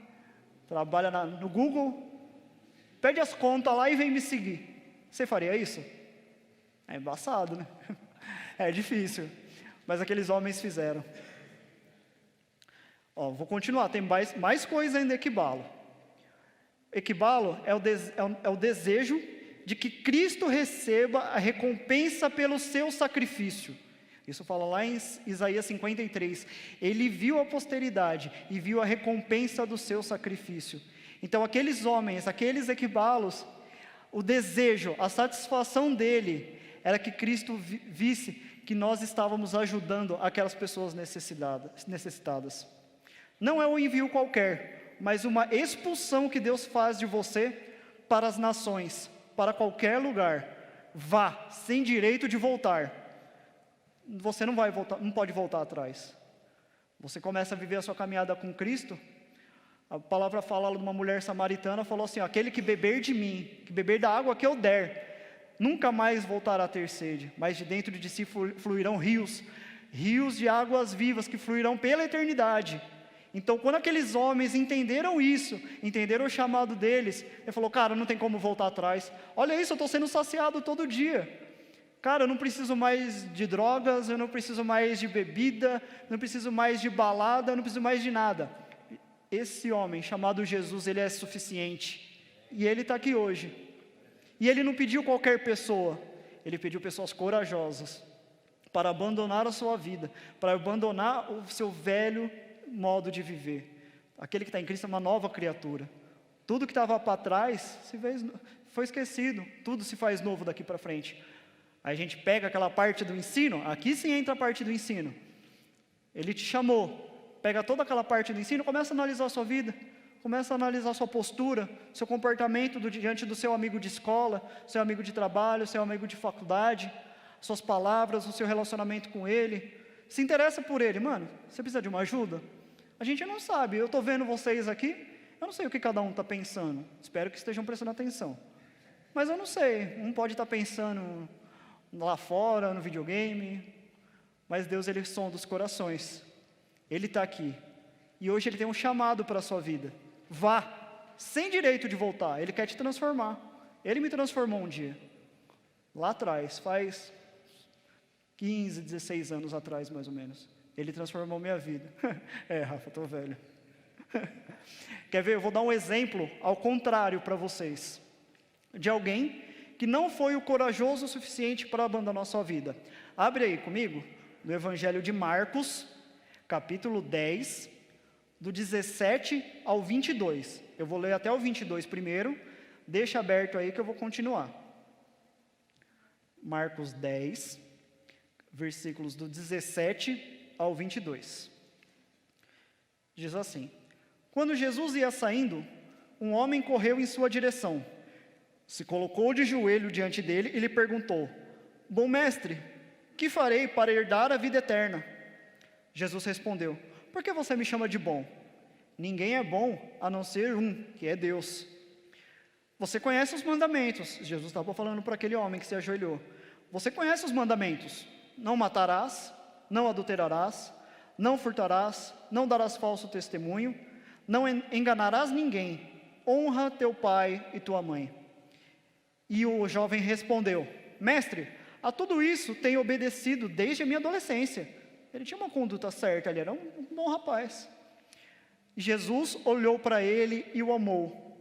trabalha no Google, pede as contas lá e vem me seguir. Você faria isso? É embaçado, né? É difícil, mas aqueles homens fizeram. Vou continuar, tem mais coisa ainda equibalo. Equibalo é o desejo de que Cristo receba a recompensa pelo seu sacrifício. Isso fala lá em Isaías 53. Ele viu a posteridade e viu a recompensa do seu sacrifício. Então aqueles homens, aqueles equibalos, o desejo, a satisfação dele, era que Cristo visse que nós estávamos ajudando aquelas pessoas necessitadas. Não é um envio qualquer, mas uma expulsão que Deus faz de você para as nações, para qualquer lugar. Vá, sem direito de voltar. Você não vai voltar, não pode voltar atrás. Você começa a viver a sua caminhada com Cristo. A palavra fala de uma mulher samaritana, falou assim, aquele que beber de mim, que beber da água que eu der, nunca mais voltará a ter sede, mas de dentro de si fluirão rios de águas vivas que fluirão pela eternidade. Então quando aqueles homens entenderam isso, entenderam o chamado deles, ele falou, cara, não tem como voltar atrás. Olha isso, eu estou sendo saciado todo dia. Cara, eu não preciso mais de drogas, eu não preciso mais de bebida, não preciso mais de balada, eu não preciso mais de nada. Esse homem chamado Jesus, ele é suficiente. E ele está aqui hoje. E ele não pediu qualquer pessoa, ele pediu pessoas corajosas para abandonar a sua vida, para abandonar o seu velho modo de viver. Aquele que está em Cristo é uma nova criatura. Tudo que estava para trás foi esquecido, tudo se faz novo daqui para frente. Aí a gente pega aquela parte do ensino, aqui sim entra a parte do ensino. Ele te chamou, pega toda aquela parte do ensino, começa a analisar a sua vida, começa a analisar a sua postura, seu comportamento diante do seu amigo de escola, seu amigo de trabalho, seu amigo de faculdade, suas palavras, o seu relacionamento com ele. Se interessa por ele, mano, você precisa de uma ajuda? A gente não sabe, eu estou vendo vocês aqui, Eu não sei o que cada um está pensando, espero que estejam prestando atenção. Mas eu não sei, um pode estar pensando lá fora, no videogame, mas Deus, Ele sonda os corações. Ele está aqui, e hoje Ele tem um chamado para a sua vida. Vá, sem direito de voltar, Ele quer te transformar. Ele me transformou um dia, lá atrás, faz 15, 16 anos atrás, mais ou menos. Ele transformou minha vida. Rafa, estou velho. Quer ver? Eu vou dar um exemplo ao contrário para vocês, de alguém que não foi o corajoso o suficiente para abandonar a sua vida. Abre aí comigo, no Evangelho de Marcos, capítulo 10, do 17 ao 22. Eu vou ler até o 22 primeiro, deixa aberto aí que eu vou continuar. Marcos 10, versículos do 17 ao 22. Diz assim: Quando Jesus ia saindo, um homem correu em sua direção, se colocou de joelho diante dele e lhe perguntou: Bom mestre, que farei para herdar a vida eterna? Jesus respondeu: Por que você me chama de bom? Ninguém é bom a não ser um, que é Deus. Você conhece os mandamentos. Jesus estava falando para aquele homem que se ajoelhou. Você conhece os mandamentos: não matarás, não adulterarás, não furtarás, não darás falso testemunho, não enganarás ninguém, honra teu pai e tua mãe. E o jovem respondeu: Mestre, a tudo isso tenho obedecido desde a minha adolescência. Ele tinha uma conduta certa, ele era um bom rapaz. Jesus olhou para ele e o amou,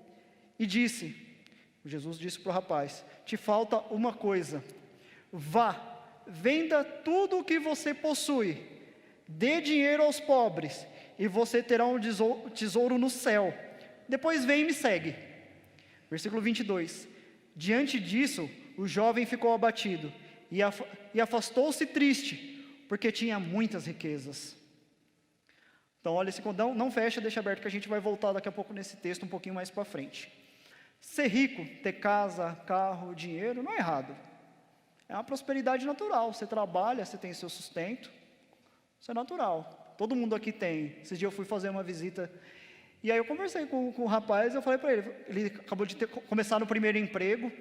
e Jesus disse para o rapaz: Te falta uma coisa, vá, venda tudo o que você possui, dê dinheiro aos pobres, e você terá um tesouro no céu. Depois vem e me segue. Versículo 22. Diante disso, o jovem ficou abatido, e afastou-se triste, porque tinha muitas riquezas. Então olha esse condão, não fecha, deixa aberto que a gente vai voltar daqui a pouco nesse texto um pouquinho mais para frente. Ser rico, ter casa, carro, dinheiro, não é errado. É uma prosperidade natural, você trabalha, você tem seu sustento, isso é natural, todo mundo aqui tem. Esses dias eu fui fazer uma visita, e aí eu conversei com o rapaz, eu falei para ele acabou de começar no primeiro emprego,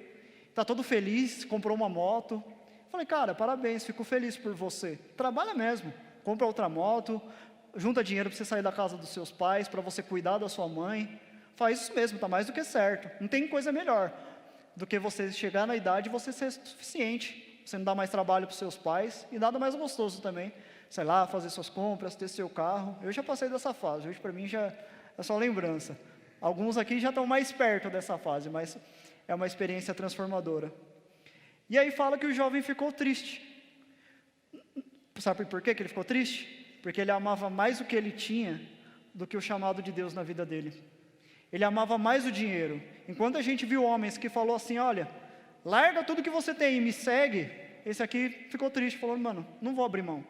está todo feliz, comprou uma moto. Falei: cara, parabéns, fico feliz por você, trabalha mesmo, compra outra moto, junta dinheiro para você sair da casa dos seus pais, para você cuidar da sua mãe, faz isso mesmo, está mais do que certo. Não tem coisa melhor do que você chegar na idade e você ser suficiente, você não dá mais trabalho para os seus pais, e nada mais gostoso também, sei lá, fazer suas compras, ter seu carro. Eu já passei dessa fase, hoje para mim já é só lembrança. Alguns aqui já estão mais perto dessa fase, mas é uma experiência transformadora. E aí fala que o jovem ficou triste. Sabe por que ele ficou triste? Porque ele amava mais o que ele tinha do que o chamado de Deus na vida dele. Ele amava mais o dinheiro. Enquanto a gente viu homens que falou assim: olha, larga tudo que você tem e me segue, esse aqui ficou triste, falou: mano, não vou abrir mão.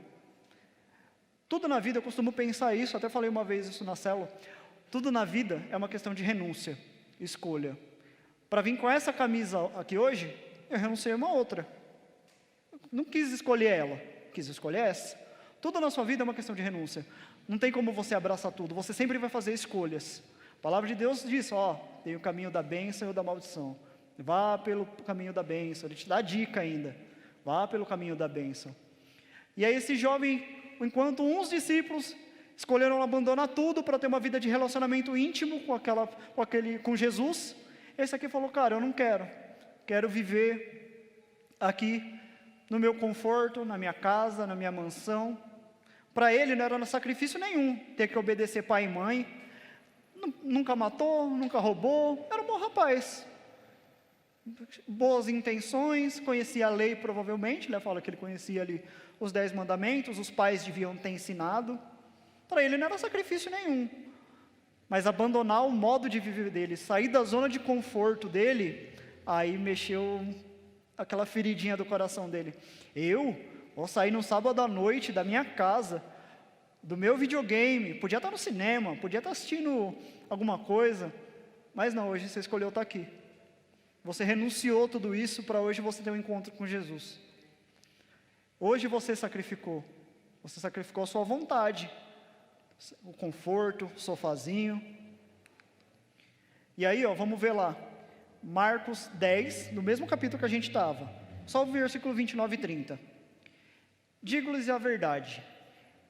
Tudo na vida, eu costumo pensar isso, até falei uma vez isso na célula, tudo na vida é uma questão de renúncia, escolha. Para vir com essa camisa aqui hoje, eu renunciei a uma outra. Não quis escolher ela, quis escolher essa. Tudo na sua vida é uma questão de renúncia. Não tem como você abraçar tudo, você sempre vai fazer escolhas. A palavra de Deus diz: tem o caminho da bênção e o da maldição. Vá pelo caminho da bênção. Ele te dá a dica ainda: vá pelo caminho da bênção. E aí esse jovem, enquanto uns discípulos escolheram abandonar tudo para ter uma vida de relacionamento íntimo com Jesus, esse aqui falou: cara, eu não quero viver aqui no meu conforto, na minha casa, na minha mansão. Para ele não era sacrifício nenhum ter que obedecer pai e mãe. Nunca matou, nunca roubou, era um bom rapaz. Boas intenções, conhecia a lei provavelmente, ele fala que ele conhecia ali os 10 mandamentos, os pais deviam ter ensinado. Para ele não era sacrifício nenhum. Mas abandonar o modo de viver dele, sair da zona de conforto dele, aí mexeu aquela feridinha do coração dele. Eu vou sair no sábado à noite da minha casa, do meu videogame, podia estar no cinema, podia estar assistindo alguma coisa, mas não, hoje você escolheu estar aqui. Você renunciou tudo isso para hoje você ter um encontro com Jesus. Hoje você sacrificou a sua vontade, o conforto, o sofazinho. E aí, vamos ver lá. Marcos 10, no mesmo capítulo que a gente estava. Só o versículo 29 e 30. Digo-lhes a verdade.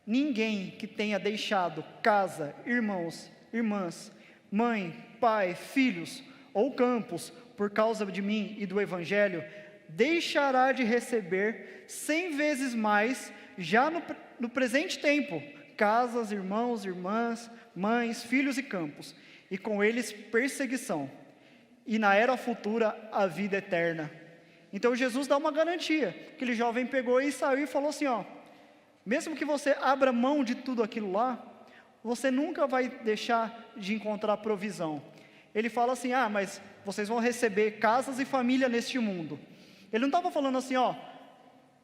Ninguém que tenha deixado casa, irmãos, irmãs, mãe, pai, filhos ou campos, por causa de mim e do Evangelho, deixará de receber 100 vezes mais, já no presente tempo, casas, irmãos, irmãs, mães, filhos e campos, e com eles perseguição, e na era futura a vida eterna. Então Jesus dá uma garantia. Aquele jovem pegou e saiu e falou assim, mesmo que você abra mão de tudo aquilo lá, você nunca vai deixar de encontrar provisão. Ele fala assim, mas vocês vão receber casas e família neste mundo. Ele não estava falando assim,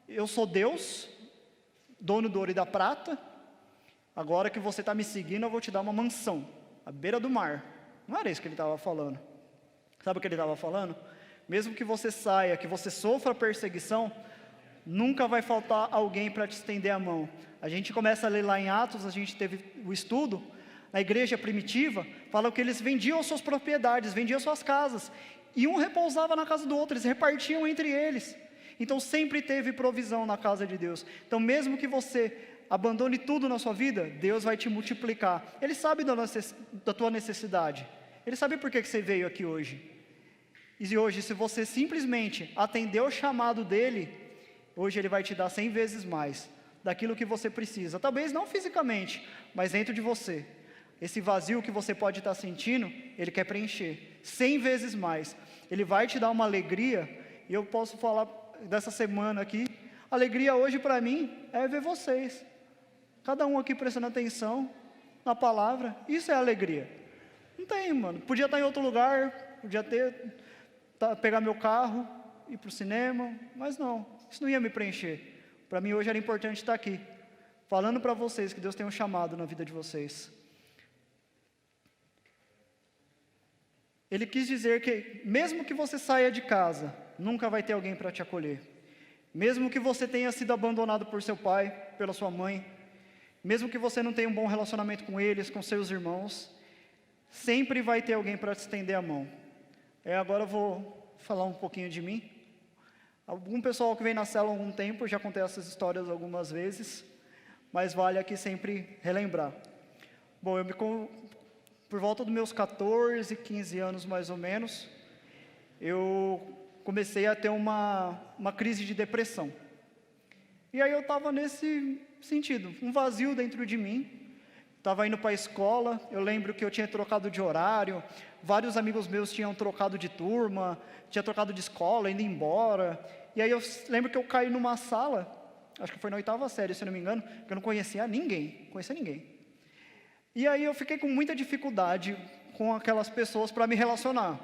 eu sou Deus, dono do ouro e da prata, agora que você está me seguindo, eu vou te dar uma mansão, à beira do mar. Não era isso que ele estava falando. Sabe o que ele estava falando? Mesmo que você saia, que você sofra perseguição, nunca vai faltar alguém para te estender a mão. A gente começa a ler lá em Atos, a gente teve o estudo, na igreja primitiva, fala que eles vendiam suas propriedades, vendiam suas casas, e um repousava na casa do outro, eles repartiam entre eles. Então sempre teve provisão na casa de Deus. Então mesmo que você abandone tudo na sua vida, Deus vai te multiplicar. Ele sabe da tua necessidade, Ele sabe por que você veio aqui hoje. E hoje, se você simplesmente atender o chamado dEle, hoje Ele vai te dar 100 vezes mais daquilo que você precisa. Talvez não fisicamente, mas dentro de você. Esse vazio que você pode estar sentindo, Ele quer preencher 100 vezes mais. Ele vai te dar uma alegria, e eu posso falar dessa semana aqui, alegria hoje para mim é ver vocês, cada um aqui prestando atenção na palavra. Isso é alegria. Não tem, mano, podia estar em outro lugar, podia pegar meu carro, ir para o cinema, mas não, isso não ia me preencher. Para mim hoje era importante estar aqui, falando para vocês que Deus tem um chamado na vida de vocês. Ele quis dizer que mesmo que você saia de casa, nunca vai ter alguém para te acolher. Mesmo que você tenha sido abandonado por seu pai, pela sua mãe, mesmo que você não tenha um bom relacionamento com eles, com seus irmãos, sempre vai ter alguém para te estender a mão. Agora eu vou falar um pouquinho de mim. Algum pessoal que vem na célula há algum tempo, já contei essas histórias algumas vezes, mas vale aqui sempre relembrar. Bom, por volta dos meus 14, 15 anos mais ou menos, eu comecei a ter uma crise de depressão. E aí eu estava nesse sentido, um vazio dentro de mim. Estava indo para a escola, eu lembro que eu tinha trocado de horário, vários amigos meus tinham trocado de turma, tinha trocado de escola, indo embora. E aí eu lembro que eu caí numa sala, acho que foi na 8ª série, se não me engano, que eu não conhecia ninguém. E aí eu fiquei com muita dificuldade com aquelas pessoas para me relacionar.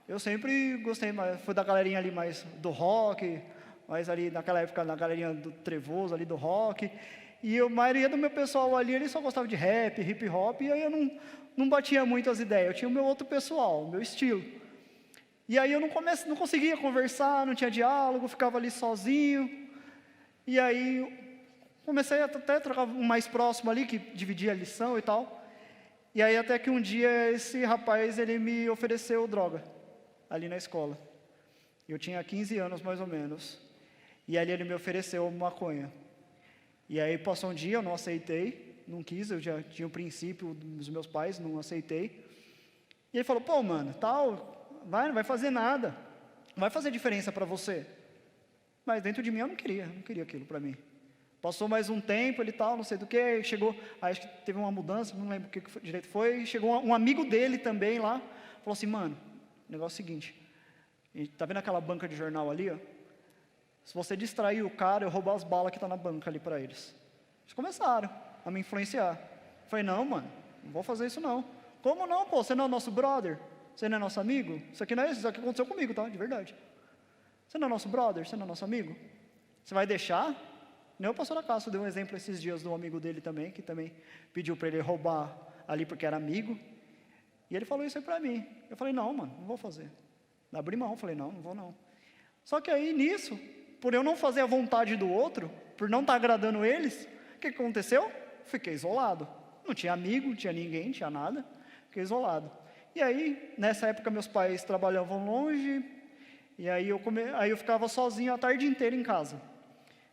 Eu sempre gostei, fui da galerinha ali mais do rock, mais ali naquela época, na galerinha do trevoso ali do rock. E a maioria do meu pessoal ali, ele só gostava de rap, hip hop, e aí eu não batia muito as ideias. Eu tinha o meu outro pessoal, o meu estilo. E aí eu não conseguia conversar, não tinha diálogo, ficava ali sozinho. E aí comecei a até trocar um mais próximo ali, que dividia a lição e tal. E aí até que um dia esse rapaz, ele me ofereceu droga, ali na escola. Eu tinha 15 anos mais ou menos. E ali ele me ofereceu maconha. E aí passou um dia, eu não aceitei, não quis, eu já tinha o princípio dos meus pais, não aceitei. E ele falou, pô mano, não vai fazer nada, não vai fazer diferença para você. Mas dentro de mim eu não queria aquilo para mim. Passou mais um tempo, ele tal, não sei do que, chegou, acho que teve uma mudança, não lembro o que direito foi, chegou um amigo dele também lá, falou assim, mano, o negócio é o seguinte, tá vendo aquela banca de jornal ali, ó? Se você distrair o cara, eu roubar as balas que tá na banca ali para eles. Eles começaram a me influenciar. Eu falei, não, mano, não vou fazer isso não. Como não, pô? Você não é nosso brother? Você não é nosso amigo? Isso aqui não é isso, isso aqui aconteceu comigo, tá? De verdade. Você não é nosso brother? Você não é nosso amigo? Você vai deixar? Nem o pastor Acácio deu um exemplo esses dias de um amigo dele também, que também pediu para ele roubar ali porque era amigo. E ele falou isso aí para mim. Eu falei, não, mano, não vou fazer. Abri mão, falei, não vou não. Só que aí nisso, por eu não fazer a vontade do outro, por não estar agradando eles, o que aconteceu? Fiquei isolado. Não tinha amigo, não tinha ninguém, não tinha nada. Fiquei isolado. E aí, nessa época, meus pais trabalhavam longe, e aí eu ficava sozinho a tarde inteira em casa.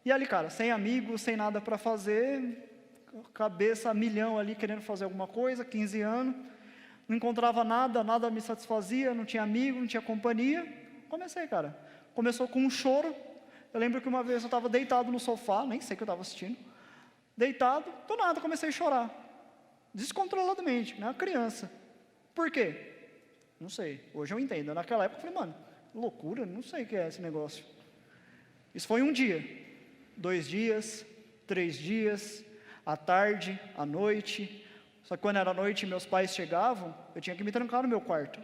E ali, cara, sem amigos, sem nada para fazer, cabeça a milhão ali, querendo fazer alguma coisa, 15 anos, não encontrava nada, nada me satisfazia, não tinha amigo, não tinha companhia. Comecei, cara. Começou com um choro. Eu lembro que uma vez eu estava deitado no sofá, nem sei o que eu estava assistindo, deitado, do nada comecei a chorar, descontroladamente, né, uma criança. Por quê? Não sei, hoje eu entendo. Naquela época eu falei, mano, loucura, não sei o que é esse negócio. Isso foi um dia, 2 dias, 3 dias, à tarde, à noite. Só que quando era noite e meus pais chegavam, eu tinha que me trancar no meu quarto.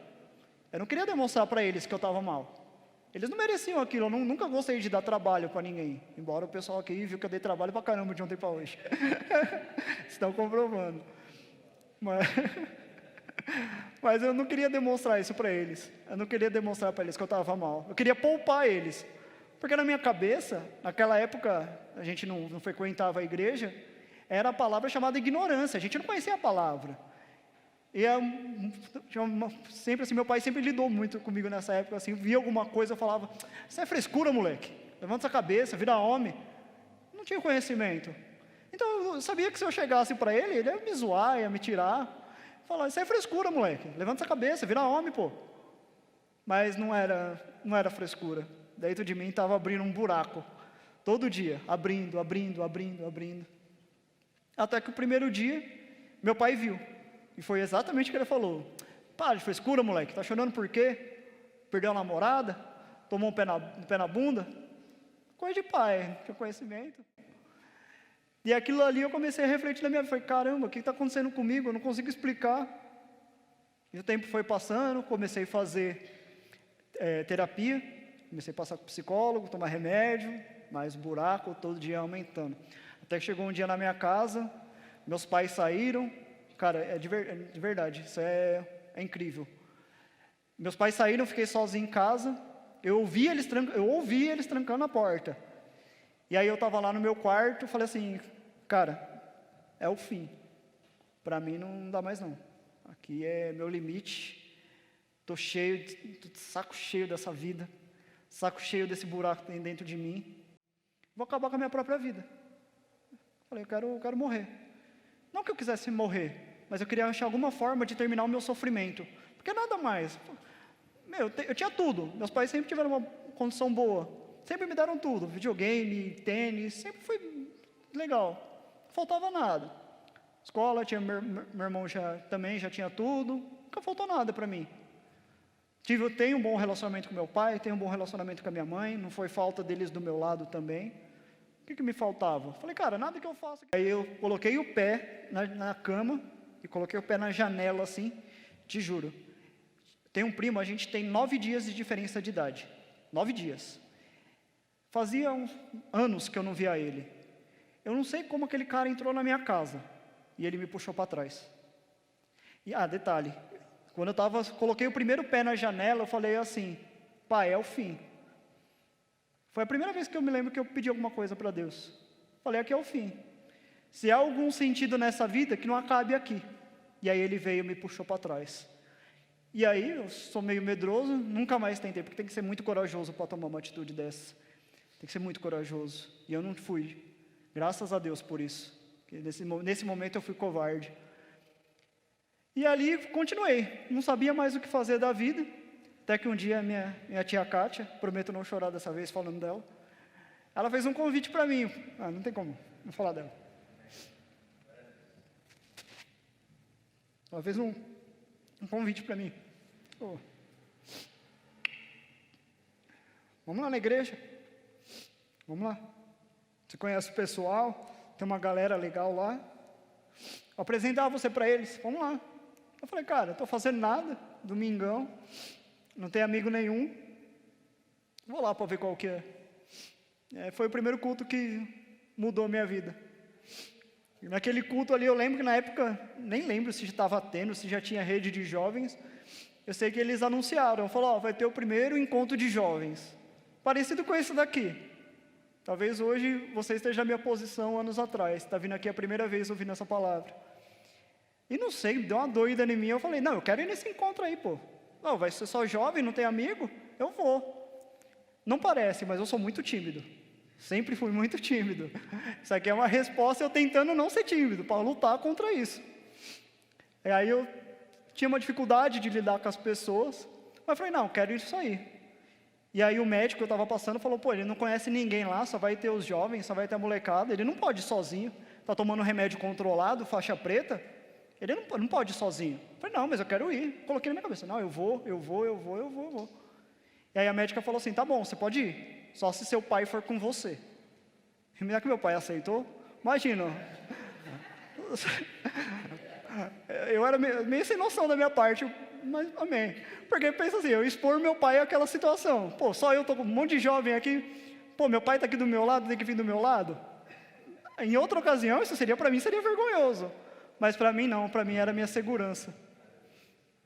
Eu não queria demonstrar para eles que eu estava mal. Eles não mereciam aquilo, eu nunca gostei de dar trabalho para ninguém. Embora o pessoal aqui viu que eu dei trabalho para caramba de ontem para hoje. Estão comprovando. Mas eu não queria demonstrar isso para eles. Eu não queria demonstrar para eles que eu estava mal. Eu queria poupar eles. Porque na minha cabeça, naquela época, a gente não frequentava a igreja, era a palavra chamada ignorância. A gente não conhecia a palavra. E sempre assim, meu pai sempre lidou muito comigo nessa época, assim, via alguma coisa, eu falava, isso é frescura, moleque, levanta essa cabeça, vira homem. Não tinha conhecimento. Então eu sabia que se eu chegasse para ele ia me zoar, ia me tirar. Falar, isso é frescura, moleque, levanta essa cabeça, vira homem, pô. Mas não era frescura. Dentro de mim estava abrindo um buraco, todo dia, abrindo. Até que o primeiro dia, meu pai viu. E foi exatamente o que ele falou. Para de frescura, moleque, tá chorando por quê? Perdeu a namorada? Tomou um pé na bunda? Coisa de pai, não tinha conhecimento. E aquilo ali eu comecei a refletir na minha vida. Falei, caramba, o que está acontecendo comigo? Eu não consigo explicar. E o tempo foi passando, comecei a fazer terapia, comecei a passar com psicólogo, tomar remédio, mais buraco, todo dia aumentando. Até que chegou um dia na minha casa, meus pais saíram. Cara, é de verdade, isso é incrível. Meus pais saíram, eu fiquei sozinho em casa, eu ouvi eles trancando a porta. E aí eu estava lá no meu quarto, falei assim, cara, é o fim. Para mim não dá mais não. Aqui é meu limite. Estou saco cheio dessa vida, saco cheio desse buraco que tem dentro de mim. Vou acabar com a minha própria vida. Falei, eu quero morrer. Não que eu quisesse morrer, mas eu queria achar alguma forma de terminar o meu sofrimento. Porque nada mais. Eu tinha tudo. Meus pais sempre tiveram uma condição boa. Sempre me deram tudo. Videogame, tênis, sempre foi legal. Não faltava nada. Escola, meu irmão também já tinha tudo. Nunca faltou nada para mim. Eu tenho um bom relacionamento com meu pai, tenho um bom relacionamento com a minha mãe. Não foi falta deles do meu lado também. O que me faltava? Falei, cara, nada que eu faça. Aí eu coloquei o pé na cama e coloquei o pé na janela assim, te juro. Tem um primo, a gente tem 9 dias de diferença de idade. 9 dias. Fazia anos que eu não via ele. Eu não sei como aquele cara entrou na minha casa e ele me puxou para trás. E, detalhe, quando coloquei o primeiro pé na janela, eu falei assim, pai, é o fim. Foi a primeira vez que eu me lembro que eu pedi alguma coisa para Deus. Falei, aqui é o fim. Se há algum sentido nessa vida, que não acabe aqui. E aí ele veio e me puxou para trás. E aí, eu sou meio medroso, nunca mais tentei, porque tem que ser muito corajoso para tomar uma atitude dessa. Tem que ser muito corajoso. E eu não fui. Graças a Deus por isso. Porque nesse momento eu fui covarde. E ali continuei. Não sabia mais o que fazer da vida. Até que um dia minha tia Kátia, prometo não chorar dessa vez falando dela, ela fez um convite para mim. Não tem como não falar dela. Ela fez um convite para mim. Vamos lá na igreja. Vamos lá. Você conhece o pessoal, tem uma galera legal lá. Vou apresentar você para eles. Vamos lá. Eu falei, cara, não estou fazendo nada, domingão. Não tem amigo nenhum. Vou lá para ver qual que é. Foi o primeiro culto que mudou a minha vida. E naquele culto ali, eu lembro que na época, nem lembro se já estava tendo, se já tinha rede de jovens. Eu sei que eles anunciaram, falaram, vai ter o primeiro encontro de jovens. Parecido com esse daqui. Talvez hoje você esteja na minha posição anos atrás. Está vindo aqui a primeira vez ouvindo essa palavra. E não sei, deu uma doida em mim, eu falei, não, eu quero ir nesse encontro aí, pô. Não, vai ser só jovem, não tem amigo? Eu vou. Não parece, mas eu sou muito tímido. Sempre fui muito tímido. Isso aqui é uma resposta eu tentando não ser tímido, para lutar contra isso. E aí eu tinha uma dificuldade de lidar com as pessoas, mas falei, não, eu quero isso aí. E aí o médico que eu estava passando falou, pô, ele não conhece ninguém lá, só vai ter os jovens, só vai ter a molecada, ele não pode ir sozinho, está tomando remédio controlado, faixa preta, ele não pode ir sozinho. Eu falei, não, mas eu quero ir. Coloquei na minha cabeça, não, eu vou. E aí a médica falou assim, tá bom, você pode ir, só se seu pai for com você. E será que meu pai aceitou? Imagina. Eu era meio sem noção da minha parte, mas amém. Porque pensa assim, eu expor meu pai àquela situação. Pô, só eu tô com um monte de jovem aqui, pô, meu pai tá aqui do meu lado, tem que vir do meu lado. Em outra ocasião, isso para mim seria vergonhoso. Mas para mim não, para mim era a minha segurança.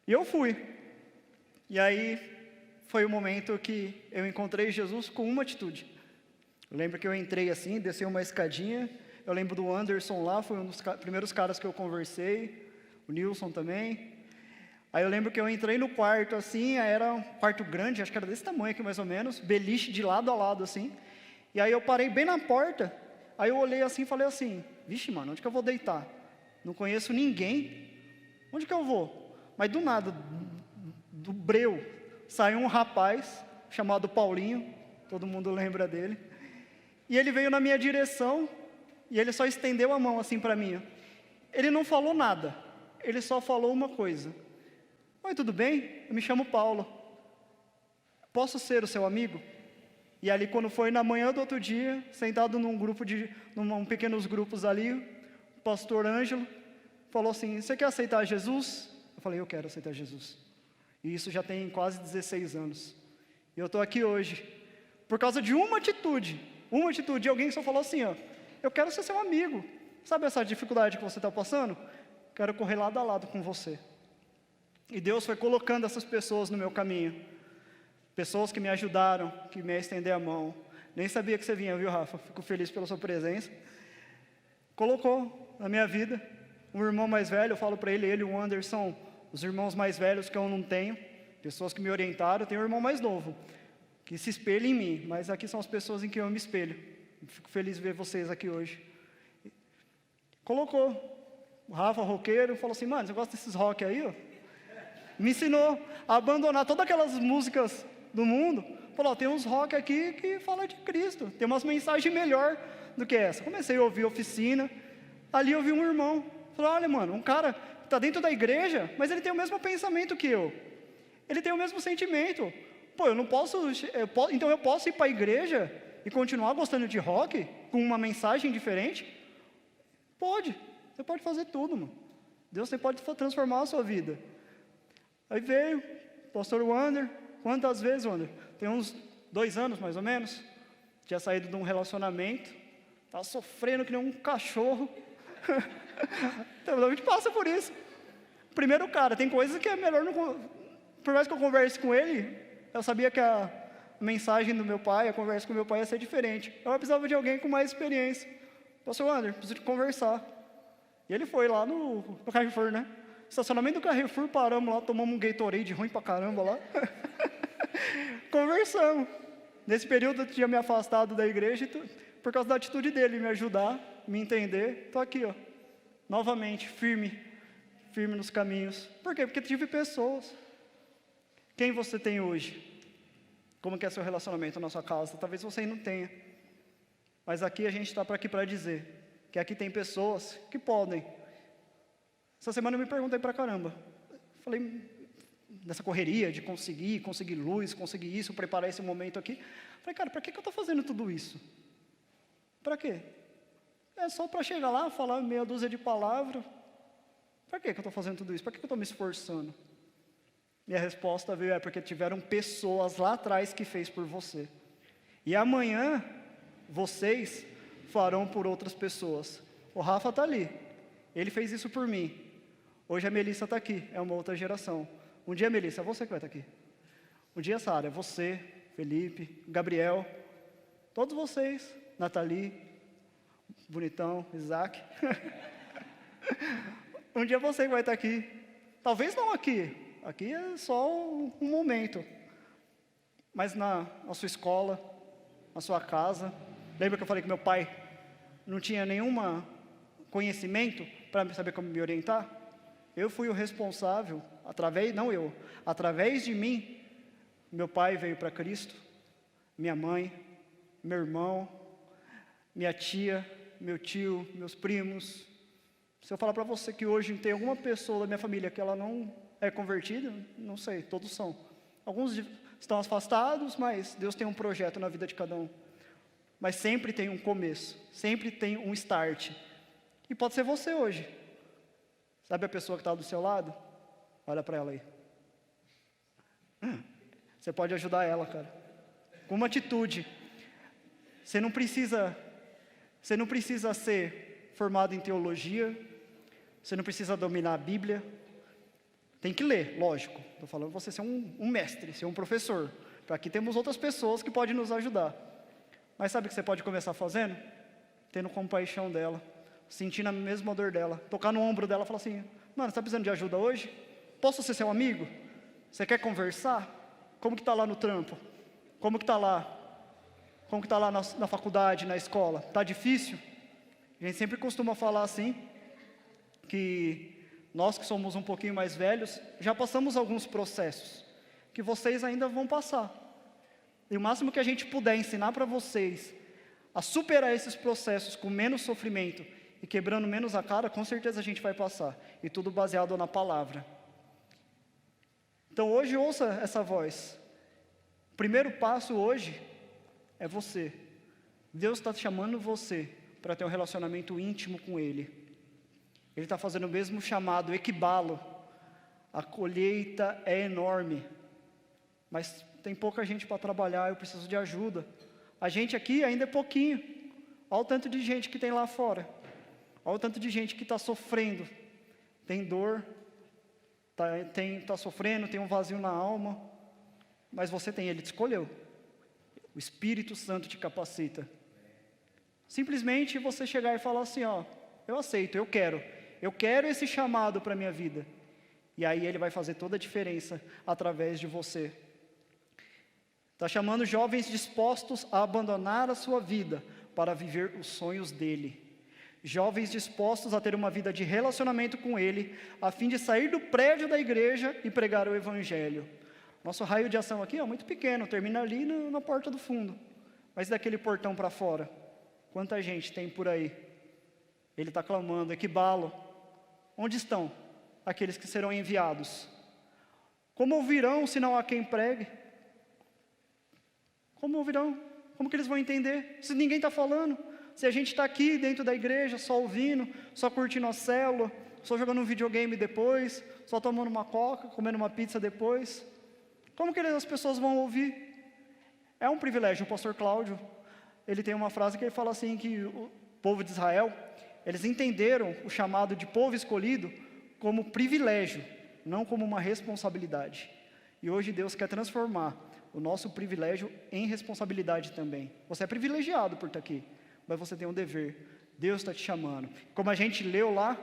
E eu fui. E aí foi o momento que eu encontrei Jesus com uma atitude. Eu lembro que eu entrei assim, desci uma escadinha. Eu lembro do Anderson lá, foi um dos primeiros caras que eu conversei. O Nilson também. Aí eu lembro que eu entrei no quarto assim, era um quarto grande, acho que era desse tamanho aqui mais ou menos, beliche de lado a lado assim. E aí eu parei bem na porta, aí eu olhei assim e falei assim, vixe mano, onde que eu vou deitar? Não conheço ninguém, onde que eu vou? Mas do nada, do breu, saiu um rapaz chamado Paulinho, todo mundo lembra dele, e ele veio na minha direção, e ele só estendeu a mão assim para mim. Ele não falou nada, ele só falou uma coisa. Oi, tudo bem? Eu me chamo Paulo. Posso ser o seu amigo? E ali, quando foi na manhã do outro dia, sentado num pequenos grupos ali, o pastor Ângelo falou assim, você quer aceitar Jesus? Eu falei, eu quero aceitar Jesus. E isso já tem quase 16 anos. E eu estou aqui hoje, por causa de uma atitude, alguém que só falou assim, ó, eu quero ser seu amigo. Sabe essa dificuldade que você está passando? Quero correr lado a lado com você. E Deus foi colocando essas pessoas no meu caminho. Pessoas que me ajudaram, que me estender a mão. Nem sabia que você vinha, viu, Rafa? Fico feliz pela sua presença. Colocou na minha vida um irmão mais velho, eu falo para ele e o Anderson, os irmãos mais velhos que eu não tenho, pessoas que me orientaram. Eu tenho um irmão mais novo, que se espelha em mim, mas aqui são as pessoas em que eu me espelho. Fico feliz de ver vocês aqui hoje. Colocou o Rafa, roqueiro, falou assim, mano, você gosta desses rock aí, ó? Me ensinou a abandonar todas aquelas músicas do mundo. Falou, tem uns rock aqui que fala de Cristo, tem umas mensagens melhor do que essa. Comecei a ouvir Oficina, ali eu vi um irmão. Falei, olha mano, um cara está dentro da igreja, mas ele tem o mesmo pensamento que eu. Ele tem o mesmo sentimento. Pô, eu não posso, então eu posso ir para a igreja e continuar gostando de rock com uma mensagem diferente? Pode, você pode fazer tudo, mano. Deus você pode transformar a sua vida. Aí veio o pastor Wander. Quantas vezes, Wander? Tem uns 2 anos, mais ou menos. Tinha saído de um relacionamento. Estava sofrendo que nem um cachorro. Então, a gente passa por isso. Primeiro, cara, tem coisas que é melhor não... Por mais que eu converse com ele, eu sabia que a mensagem do meu pai, a conversa com o meu pai ia ser diferente. Eu precisava de alguém com mais experiência. Pastor Wander, preciso de conversar. E ele foi lá no Carrefour, né? Estacionamento do Carrefour, paramos lá, tomamos um Gatorade ruim pra caramba lá. Conversamos. Nesse período eu tinha me afastado da igreja, por causa da atitude dele, me ajudar, me entender. Estou aqui, ó, novamente, firme nos caminhos. Por quê? Porque tive pessoas. Quem você tem hoje? Como que é seu relacionamento na sua casa? Talvez você não tenha. Mas aqui a gente está aqui para dizer que aqui tem pessoas que podem. Essa semana eu me perguntei pra caramba. Falei, nessa correria de conseguir luz, conseguir isso, preparar esse momento aqui. Falei, cara, para que eu estou fazendo tudo isso? Para quê? É só para chegar lá, falar meia dúzia de palavras. Para que eu estou fazendo tudo isso? Para que eu estou me esforçando? E a resposta veio, porque tiveram pessoas lá atrás que fez por você. E amanhã, vocês farão por outras pessoas. O Rafa está ali. Ele fez isso por mim. Hoje a Melissa está aqui, é uma outra geração. Um dia, Melissa, é você que vai estar aqui. Um dia, Sara, é você, Felipe, Gabriel, todos vocês, Nathalie, Bonitão, Isaac. Um dia você vai estar aqui. Talvez não aqui. Aqui é só um momento. Mas na sua escola, na sua casa. Lembra que eu falei que meu pai não tinha nenhum conhecimento para saber como me orientar? Eu fui o responsável, através de mim, meu pai veio para Cristo, minha mãe, meu irmão, minha tia, meu tio, meus primos. Se eu falar para você que hoje tem alguma pessoa da minha família que ela não é convertida, não sei, todos são. Alguns estão afastados, mas Deus tem um projeto na vida de cada um. Mas sempre tem um começo, sempre tem um start. E pode ser você hoje. Sabe a pessoa que está do seu lado? Olha para ela aí. Você pode ajudar ela, cara. Com uma atitude. Você não precisa ser formado em teologia. Você não precisa dominar a Bíblia. Tem que ler, lógico. Estou falando você ser um mestre, ser um professor. Para aqui temos outras pessoas que podem nos ajudar. Mas sabe o que você pode começar fazendo? Tendo compaixão dela. Sentindo a mesma dor dela. Tocar no ombro dela e falar assim: mano, você está precisando de ajuda hoje? Posso ser seu amigo? Você quer conversar? Como que está lá no trampo? Como que está lá? Como que está lá na faculdade, na escola? Está difícil? A gente sempre costuma falar assim, que nós que somos um pouquinho mais velhos, já passamos alguns processos, que vocês ainda vão passar. E o máximo que a gente puder ensinar para vocês a superar esses processos com menos sofrimento e quebrando menos a cara, com certeza a gente vai passar. E tudo baseado na palavra. Então hoje ouça essa voz. O primeiro passo hoje é você. Deus está chamando você para ter um relacionamento íntimo com Ele. Ele está fazendo o mesmo chamado, equibalo. A colheita é enorme. Mas tem pouca gente para trabalhar, eu preciso de ajuda. A gente aqui ainda é pouquinho. Olha o tanto de gente que tem lá fora. Olha o tanto de gente que está sofrendo. Tem dor, está sofrendo, tem um vazio na alma. Mas você tem, Ele te escolheu. O Espírito Santo te capacita. Simplesmente você chegar e falar assim, ó, eu aceito, eu quero esse chamado para a minha vida. E aí Ele vai fazer toda a diferença através de você. Está chamando jovens dispostos a abandonar a sua vida para viver os sonhos dEle. Jovens dispostos a ter uma vida de relacionamento com Ele, a fim de sair do prédio da igreja e pregar o Evangelho. Nosso raio de ação aqui é muito pequeno, termina ali na porta do fundo. Mas daquele portão para fora, quanta gente tem por aí? Ele está clamando, equibalo. Onde estão aqueles que serão enviados? Como ouvirão se não há quem pregue? Como ouvirão? Como que eles vão entender? Se ninguém está falando, se a gente está aqui dentro da igreja, só ouvindo, só curtindo a célula, só jogando um videogame depois, só tomando uma coca, comendo uma pizza depois, como que as pessoas vão ouvir? É um privilégio. O pastor Cláudio, ele tem uma frase que ele fala assim, que o povo de Israel, eles entenderam o chamado de povo escolhido como privilégio, não como uma responsabilidade. E hoje Deus quer transformar o nosso privilégio em responsabilidade também. Você é privilegiado por estar aqui, mas você tem um dever. Deus está te chamando. Como a gente leu lá,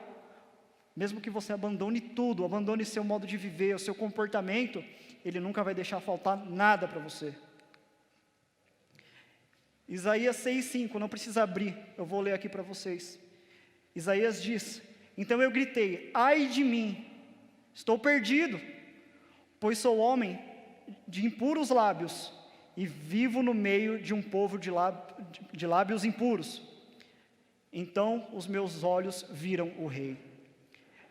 mesmo que você abandone tudo, abandone seu modo de viver, o seu comportamento, Ele nunca vai deixar faltar nada para você. Isaías 6,5, não precisa abrir, eu vou ler aqui para vocês. Isaías diz: então eu gritei, ai de mim, estou perdido, pois sou homem de impuros lábios, e vivo no meio de um povo de lábios impuros. Então os meus olhos viram o Rei.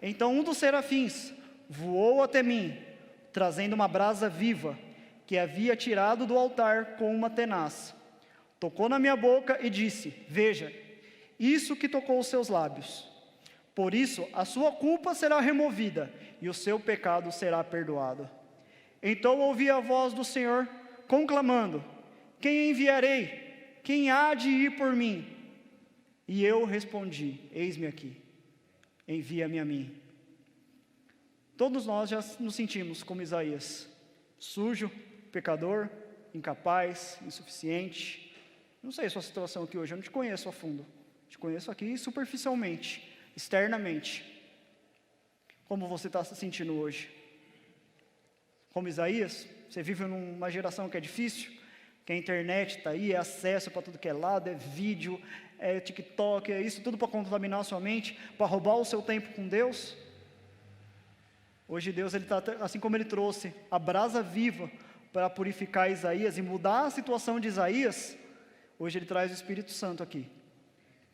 Então um dos serafins voou até mim, trazendo uma brasa viva, que havia tirado do altar com uma tenaz. Tocou na minha boca e disse: veja, isso que tocou os seus lábios. Por isso a sua culpa será removida, e o seu pecado será perdoado. Então ouvi a voz do Senhor conclamando: quem enviarei? Quem há de ir por mim? E eu respondi: eis-me aqui, envia-me a mim. Todos nós já nos sentimos como Isaías, sujo, pecador, incapaz, insuficiente. Não sei a sua situação aqui hoje, eu não te conheço a fundo, te conheço aqui superficialmente, externamente. como você está se sentindo hoje? Como Isaías, você vive numa geração que é difícil, que a internet está aí, é acesso para tudo que é lado, é vídeo, é TikTok, é isso tudo para contaminar a sua mente, para roubar o seu tempo com Deus? Hoje Deus, ele tá, assim como Ele trouxe a brasa viva para purificar Isaías e mudar a situação de Isaías, hoje Ele traz o Espírito Santo aqui.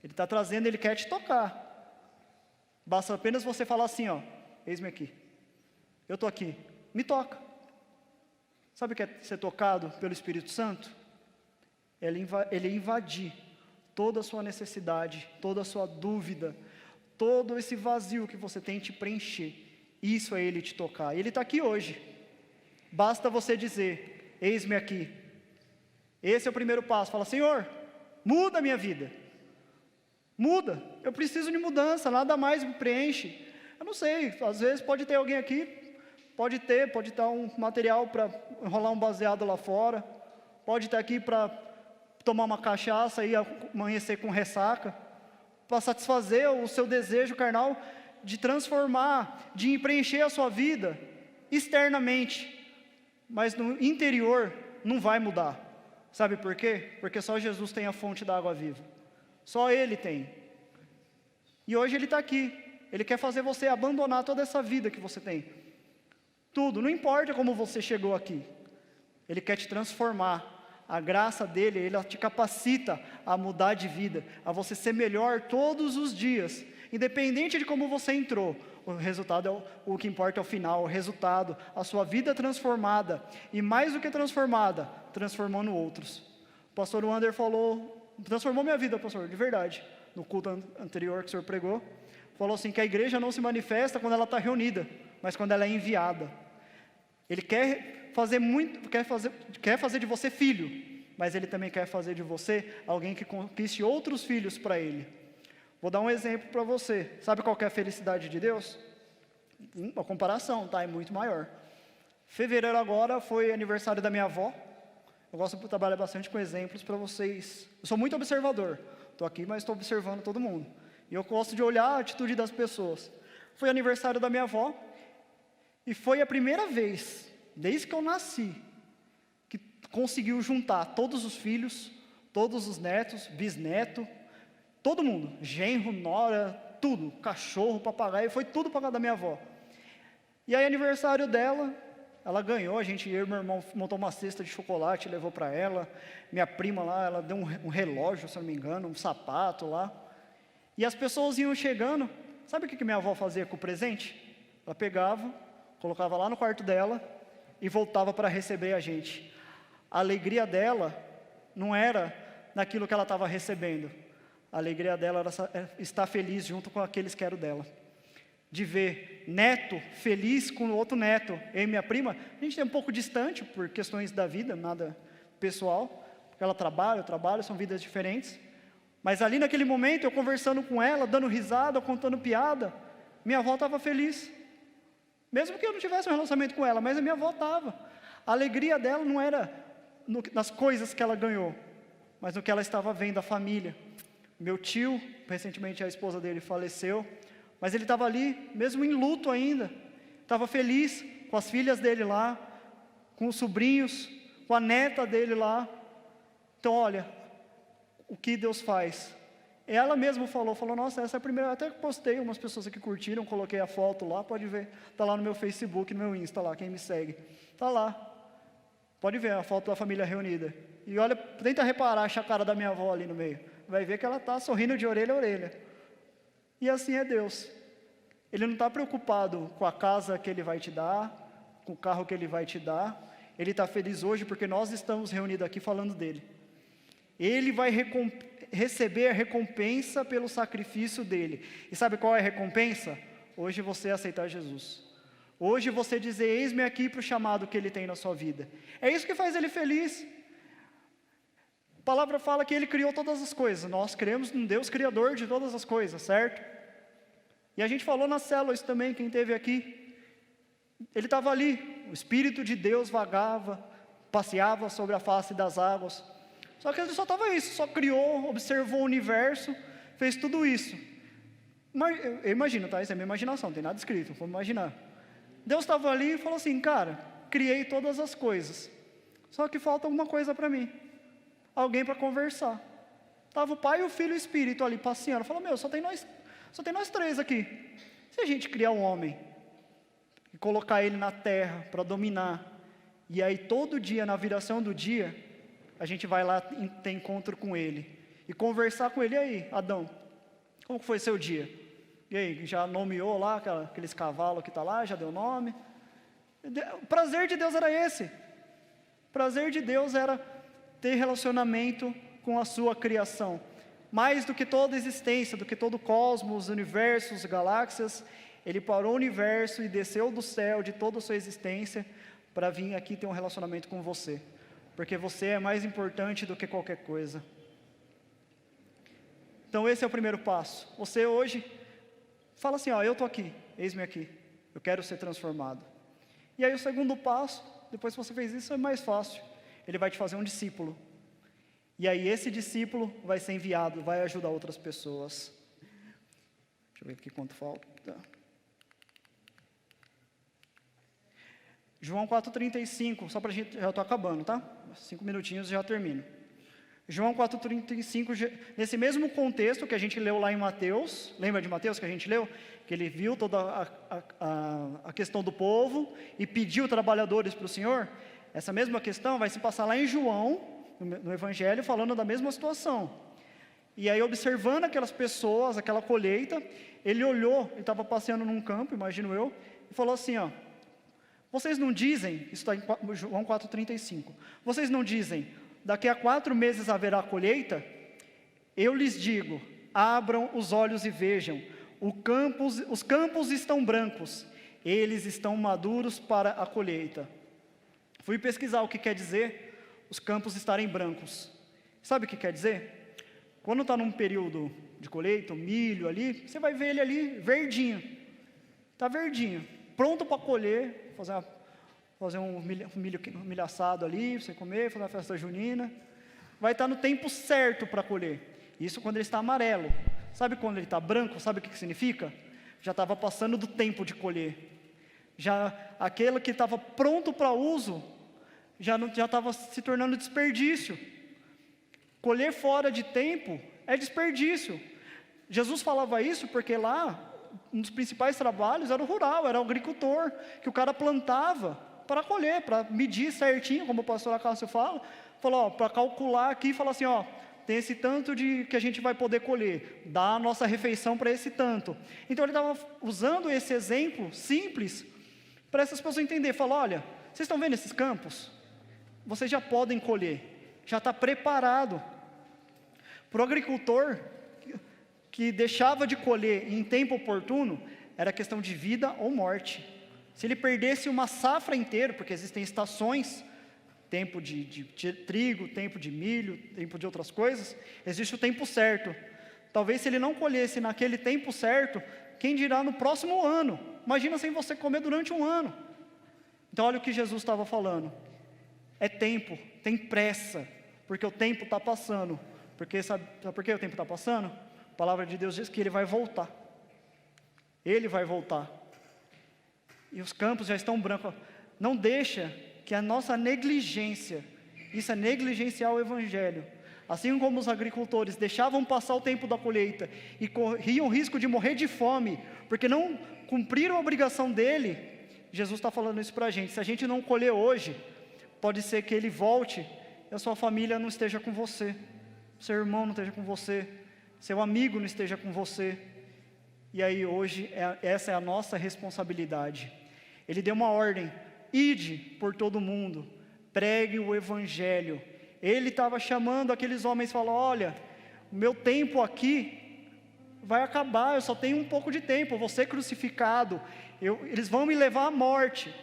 Ele está trazendo, Ele quer te tocar. Basta apenas você falar assim, ó, eis-me aqui, eu estou aqui, me toca. Sabe o que é ser tocado pelo Espírito Santo? Ele invadir toda a sua necessidade, toda a sua dúvida, todo esse vazio que você tem te preencher. Isso é Ele te tocar. Ele está aqui hoje. Basta você dizer, eis-me aqui. Esse é o primeiro passo. Fala, Senhor, muda a minha vida. Muda. Eu preciso de mudança, nada mais me preenche. Eu não sei, às vezes pode ter alguém aqui, pode estar um material para enrolar um baseado lá fora, pode estar aqui para tomar uma cachaça e amanhecer com ressaca, para satisfazer o seu desejo carnal de transformar, de preencher a sua vida externamente, mas no interior não vai mudar. Sabe por quê? Porque só Jesus tem a fonte da água viva, só Ele tem. E hoje Ele está aqui, Ele quer fazer você abandonar toda essa vida que você tem, tudo, não importa como você chegou aqui, Ele quer te transformar. A graça dele, Ele te capacita a mudar de vida, a você ser melhor todos os dias, independente de como você entrou. O resultado o que importa é o final, o resultado, a sua vida transformada, e mais do que transformada, transformando outros. O pastor Wander falou, transformou minha vida, pastor, de verdade, no culto anterior que o senhor pregou, falou assim, que a igreja não se manifesta quando ela está reunida, mas quando ela é enviada. Ele quer fazer de você filho, mas Ele também quer fazer de você alguém que conquiste outros filhos para Ele. Vou dar um exemplo para você. Sabe qual que é a felicidade de Deus? A comparação, tá? É muito maior. Fevereiro agora foi aniversário da minha avó. Eu gosto de trabalhar bastante com exemplos para vocês. Eu sou muito observador. Estou aqui, mas estou observando todo mundo. E eu gosto de olhar a atitude das pessoas. Foi aniversário da minha avó. E foi a primeira vez, desde que eu nasci, que conseguiu juntar todos os filhos, todos os netos, bisneto, todo mundo, genro, nora, tudo, cachorro, papagaio, foi tudo para casa da minha avó. E aí aniversário dela, ela ganhou, eu e meu irmão montou uma cesta de chocolate, levou para ela, minha prima lá, ela deu um relógio, se eu não me engano, um sapato lá, e as pessoas iam chegando, sabe o que minha avó fazia com o presente? Ela pegava, colocava lá no quarto dela e voltava para receber a gente. A alegria dela não era naquilo que ela estava recebendo. A alegria dela era estar feliz junto com aqueles que eram dela. De ver neto feliz com o outro neto. Eu e minha prima, a gente é um pouco distante por questões da vida, nada pessoal, porque ela trabalha, eu trabalho, são vidas diferentes. Mas ali naquele momento, eu conversando com ela, dando risada, contando piada, minha avó estava feliz. Mesmo que eu não tivesse um relacionamento com ela, mas a minha avó estava. A alegria dela não era nas coisas que ela ganhou, mas no que ela estava vendo, a família. Meu tio, recentemente a esposa dele faleceu, mas ele estava ali, mesmo em luto ainda, estava feliz com as filhas dele lá, com os sobrinhos, com a neta dele lá. Então olha, o que Deus faz. Ela mesma falou, nossa, essa é a primeira, até postei, umas pessoas aqui curtiram, coloquei a foto lá, pode ver, está lá no meu Facebook, no meu Insta lá, quem me segue, está lá, pode ver a foto da família reunida, e olha, tenta reparar a cara da minha avó ali no meio, vai ver que ela está sorrindo de orelha a orelha, e assim é Deus, Ele não está preocupado com a casa que Ele vai te dar, com o carro que Ele vai te dar, Ele está feliz hoje porque nós estamos reunidos aqui falando dEle. Ele vai receber a recompensa pelo sacrifício dele. E sabe qual é a recompensa? Hoje você aceitar Jesus. Hoje você dizer, eis-me aqui para o chamado que Ele tem na sua vida. É isso que faz Ele feliz. A palavra fala que Ele criou todas as coisas. Nós cremos num Deus criador de todas as coisas, certo? E a gente falou nas células também, quem esteve aqui. Ele estava ali, o Espírito de Deus vagava, passeava sobre a face das águas. Só que Ele só estava isso, só criou, observou o universo, fez tudo isso. Eu imagino, tá? Isso é minha imaginação, não tem nada escrito, vamos imaginar. Deus estava ali e falou assim, cara, criei todas as coisas, só que falta alguma coisa para mim, alguém para conversar. Estava o Pai, o Filho e o Espírito ali passeando, falou, só tem nós três aqui. Se a gente criar um homem e colocar ele na terra para dominar, e aí todo dia, na viração do dia, a gente vai lá ter encontro com ele, e conversar com ele, e aí, Adão, como foi seu dia? E aí, já nomeou lá aqueles cavalos que está lá, já deu nome? O prazer de Deus era esse. O prazer de Deus era ter relacionamento com a sua criação. Mais do que toda existência, do que todo o cosmos, universos, galáxias, Ele parou o universo e desceu do céu de toda a sua existência para vir aqui ter um relacionamento com você. Porque você é mais importante do que qualquer coisa. Então esse é o primeiro passo. Você hoje fala assim, eu estou aqui, eis-me aqui, eu quero ser transformado. E aí o segundo passo, depois que você fez isso, é mais fácil. Ele vai te fazer um discípulo. E aí esse discípulo vai ser enviado, vai ajudar outras pessoas. Deixa eu ver aqui quanto falta. João 4,35, só para a gente, já estou acabando, tá? 5 minutinhos e já termino. João 4,35, nesse mesmo contexto que a gente leu lá em Mateus, lembra de Mateus que a gente leu? Que ele viu toda a questão do povo e pediu trabalhadores para o Senhor. Essa mesma questão vai se passar lá em João, no Evangelho, falando da mesma situação. E aí, observando aquelas pessoas, aquela colheita, ele olhou, ele estava passeando num campo, imagino eu, e falou assim, vocês não dizem, isso está em João 4,35, vocês não dizem, daqui a 4 meses haverá colheita? Eu lhes digo, abram os olhos e vejam, os campos estão brancos, eles estão maduros para a colheita. Fui pesquisar o que quer dizer os campos estarem brancos. Sabe o que quer dizer? Quando está num período de colheita, o milho ali, você vai ver ele ali verdinho. Está verdinho, pronto para colher, fazer um milho assado ali, para você comer, fazer uma festa junina. Vai estar no tempo certo para colher. Isso quando ele está amarelo. Sabe quando ele está branco, sabe o que significa? Já estava passando do tempo de colher. Já aquele que estava pronto para uso, já estava se tornando desperdício. Colher fora de tempo é desperdício. Jesus falava isso porque lá, um dos principais trabalhos era o rural, era o agricultor, que o cara plantava para colher, para medir certinho, como o pastor Acácio fala, falou, para calcular aqui e falar assim, tem esse tanto que a gente vai poder colher, dá a nossa refeição para esse tanto. Então ele estava usando esse exemplo simples para essas pessoas entenderem, falou, olha, vocês estão vendo esses campos? Vocês já podem colher, já está preparado. Para o agricultor que deixava de colher em tempo oportuno, era questão de vida ou morte. Se ele perdesse uma safra inteira, porque existem estações, tempo de trigo, tempo de milho, tempo de outras coisas, existe o tempo certo. Talvez se ele não colhesse naquele tempo certo, quem dirá no próximo ano? Imagina sem você comer durante um ano. Então olha o que Jesus estava falando. É tempo, tem pressa, porque o tempo está passando. Sabe por que o tempo está passando? A palavra de Deus diz que Ele vai voltar. Ele vai voltar. E os campos já estão brancos. Não deixa que a nossa negligência, isso é negligenciar o Evangelho. Assim como os agricultores deixavam passar o tempo da colheita e corriam o risco de morrer de fome, porque não cumpriram a obrigação dele, Jesus está falando isso para a gente. Se a gente não colher hoje, pode ser que ele volte e a sua família não esteja com você, seu irmão não esteja com você, seu amigo não esteja com você. E aí hoje, essa é a nossa responsabilidade. Ele deu uma ordem, ide por todo mundo, pregue o Evangelho. Ele estava chamando aqueles homens e falou, olha, o meu tempo aqui vai acabar, eu só tenho um pouco de tempo, eu vou ser crucificado, eles vão me levar à morte,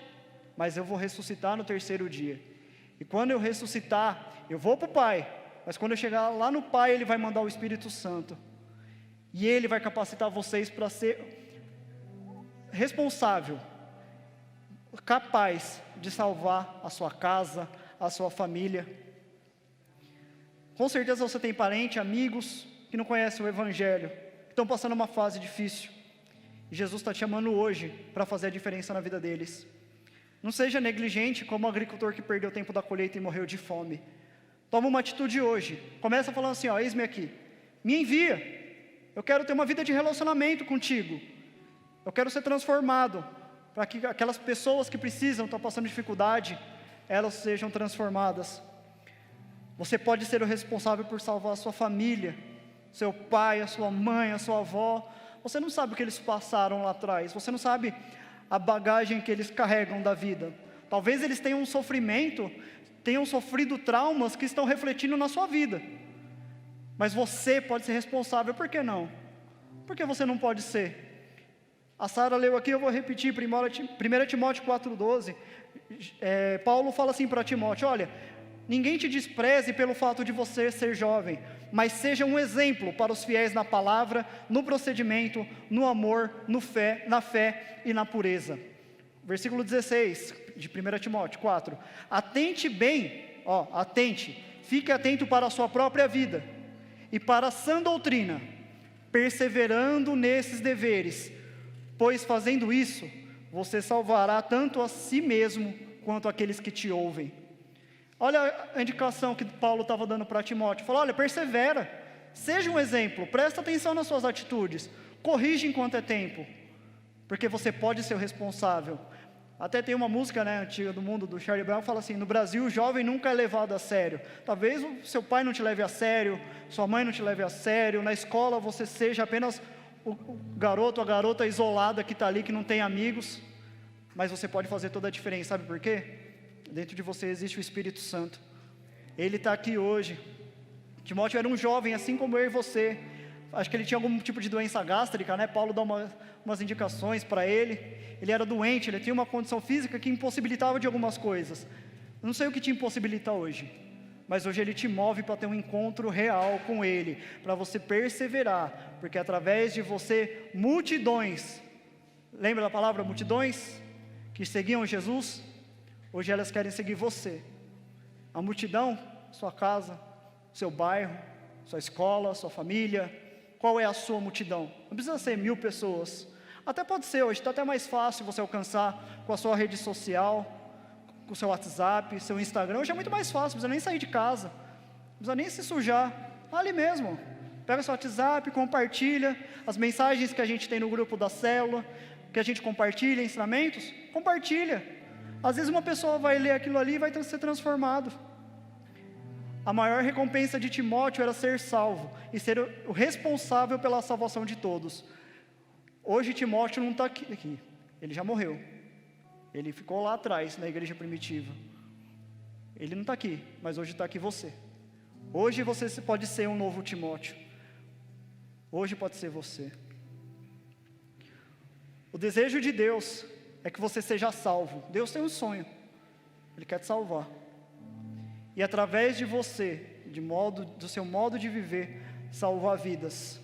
mas eu vou ressuscitar no 3º dia. E quando eu ressuscitar, eu vou para o Pai, mas quando eu chegar lá no Pai, Ele vai mandar o Espírito Santo. E Ele vai capacitar vocês para ser responsável, capaz de salvar a sua casa, a sua família. Com certeza você tem parente, amigos que não conhecem o Evangelho, que estão passando uma fase difícil. E Jesus está te chamando hoje para fazer a diferença na vida deles. Não seja negligente como o agricultor que perdeu o tempo da colheita e morreu de fome. Toma uma atitude hoje. Começa falando assim, ó, eis-me aqui. Me envia. Eu quero ter uma vida de relacionamento contigo. Eu quero ser transformado. Para que aquelas pessoas que precisam, estão passando dificuldade, elas sejam transformadas. Você pode ser o responsável por salvar a sua família, seu pai, a sua mãe, a sua avó. Você não sabe o que eles passaram lá atrás. Você não sabe a bagagem que eles carregam da vida. Talvez eles tenham um sofrimento, tenham sofrido traumas que estão refletindo na sua vida. Mas você pode ser responsável, por que não? Por que você não pode ser? A Sara leu aqui, eu vou repetir, 1 Timóteo 4,12. Paulo fala assim para Timóteo, olha, ninguém te despreze pelo fato de você ser jovem, mas seja um exemplo para os fiéis na palavra, no procedimento, no amor, na fé e na pureza. Versículo 16 de 1 Timóteo 4. Atente bem, fique atento para a sua própria vida e para a sã doutrina, perseverando nesses deveres, pois fazendo isso, você salvará tanto a si mesmo, quanto aqueles que te ouvem. Olha a indicação que Paulo estava dando para Timóteo. Falou, olha, persevera, seja um exemplo, presta atenção nas suas atitudes, corrige enquanto é tempo, porque você pode ser o responsável. Até tem uma música, antiga do mundo, do Charlie Brown, fala assim, no Brasil o jovem nunca é levado a sério. Talvez o seu pai não te leve a sério, sua mãe não te leve a sério, na escola você seja apenas o garoto, a garota isolada que está ali, que não tem amigos, mas você pode fazer toda a diferença, sabe por quê? Dentro de você existe o Espírito Santo, ele está aqui hoje. Timóteo era um jovem, assim como eu e você, acho que ele tinha algum tipo de doença gástrica, Paulo dá umas indicações para ele era doente, ele tinha uma condição física que impossibilitava de algumas coisas. Não sei o que te impossibilita hoje, mas hoje ele te move para ter um encontro real com ele, para você perseverar, porque através de você, multidões, lembra da palavra multidões? Que seguiam Jesus, hoje elas querem seguir você. A multidão, sua casa, seu bairro, sua escola, sua família, qual é a sua multidão? Não precisa ser 1000 pessoas, até pode ser, hoje está até mais fácil você alcançar com a sua rede social, com o seu WhatsApp, seu Instagram, hoje é muito mais fácil, não precisa nem sair de casa, não precisa nem se sujar, ali mesmo, pega seu WhatsApp, compartilha, as mensagens que a gente tem no grupo da célula, que a gente compartilha, ensinamentos, compartilha, às vezes uma pessoa vai ler aquilo ali e vai ser transformado. A maior recompensa de Timóteo era ser salvo, e ser o responsável pela salvação de todos. Hoje Timóteo não está aqui, ele já morreu, ele ficou lá atrás na igreja primitiva, ele não está aqui, mas hoje está aqui você. Hoje você pode ser um novo Timóteo, hoje pode ser você. O desejo de Deus é que você seja salvo. Deus tem um sonho, Ele quer te salvar, e através de você, do seu modo de viver, salvar vidas.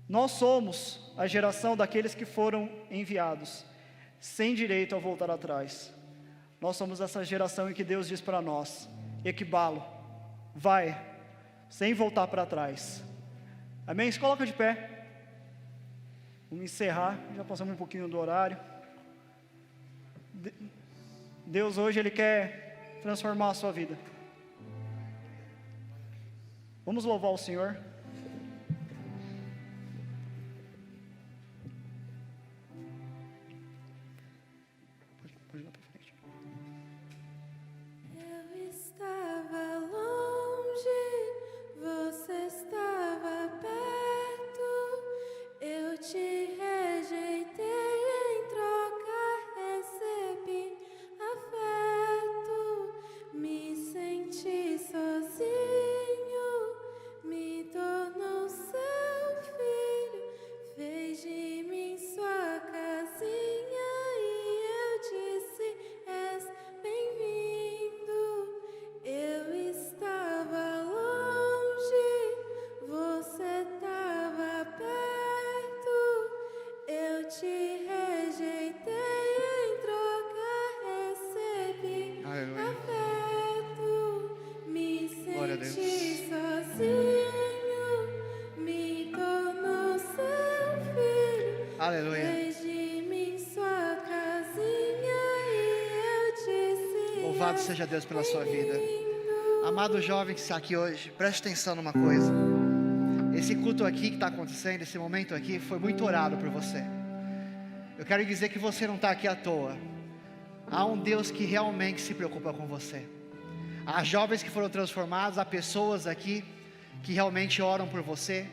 Nós somos a geração daqueles que foram enviados, sem direito a voltar atrás. Nós somos essa geração em que Deus diz para nós, equibalo, vai, sem voltar para trás. Amém? Se coloca de pé. Vamos encerrar, já passamos um pouquinho do horário. Deus hoje, Ele quer transformar a sua vida. Vamos louvar o Senhor. Eu estava longe, você estava perto, eu te rejeitei, em troca recebi afeto, me senti sozinho, me tornei Aleluia. Vejo-me em sua casinha e eu te sigo. Louvado seja Deus pela sua vida. Amado jovem que está aqui hoje, preste atenção numa coisa. Esse culto aqui que está acontecendo, esse momento aqui, foi muito orado por você. Eu quero dizer que você não está aqui à toa. Há um Deus que realmente se preocupa com você. Há jovens que foram transformados, há pessoas aqui que realmente oram por você,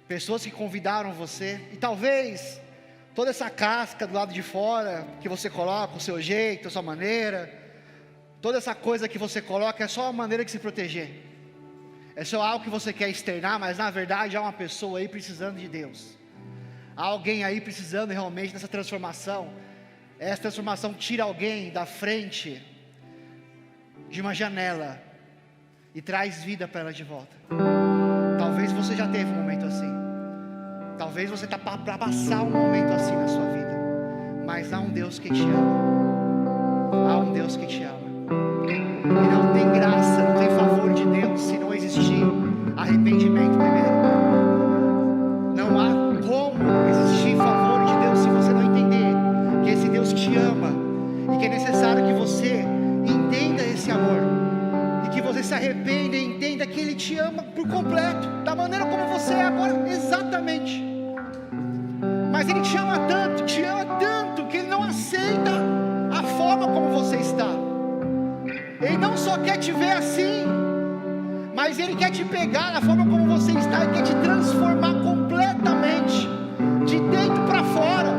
pessoas que convidaram você, e talvez toda essa casca do lado de fora que você coloca, o seu jeito, a sua maneira, toda essa coisa que você coloca é só uma maneira de se proteger, é só algo que você quer externar, mas na verdade há uma pessoa aí precisando de Deus, há alguém aí precisando realmente dessa transformação. Essa transformação tira alguém da frente de uma janela e traz vida para ela de volta. Talvez você já teve um momento assim, talvez você está para passar um momento assim na sua vida, mas há um Deus que te ama, há um Deus que te ama, e não tem graça, não tem favor de Deus se não existir arrependimento primeiro. Não há como existir favor de Deus se você não entender que esse Deus te ama, e que é necessário que você entenda esse amor, e que você se arrependa e entenda que Ele te ama por completo, da maneira como você é agora, exatamente. Mas Ele te ama tanto, que Ele não aceita a forma como você está. Ele não só quer te ver assim, mas Ele quer te pegar na forma como você está, e quer te transformar completamente, de dentro para fora,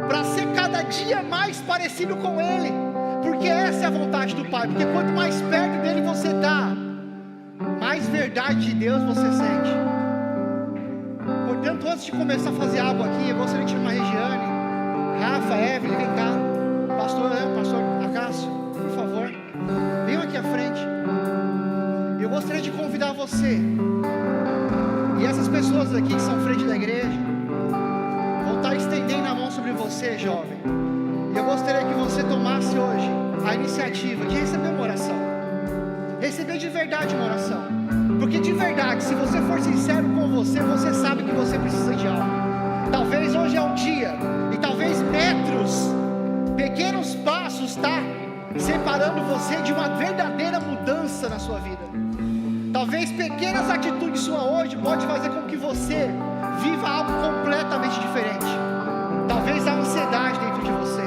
para ser cada dia mais parecido com Ele, porque essa é a vontade do Pai. Porque quanto mais perto dele você está, mais verdade de Deus você sente. Portanto, antes de começar a fazer algo aqui, eu gostaria de chamar a Regiane, Rafa, Evelyn, vem cá, pastor Acácio, por favor, venham aqui à frente. Eu gostaria de convidar você, e essas pessoas aqui que são frente da igreja, vão estar estendendo a mão sobre você, jovem. E eu gostaria que você tomasse hoje a iniciativa de receber uma oração, receber de verdade uma oração, porque de verdade, se você for sincero com você, você sabe que você precisa de algo. Talvez hoje é um dia, e talvez metros, pequenos passos, está separando você de uma verdadeira mudança na sua vida. Talvez pequenas atitudes suas hoje pode fazer com que você viva algo completamente diferente. Talvez há ansiedade dentro de você,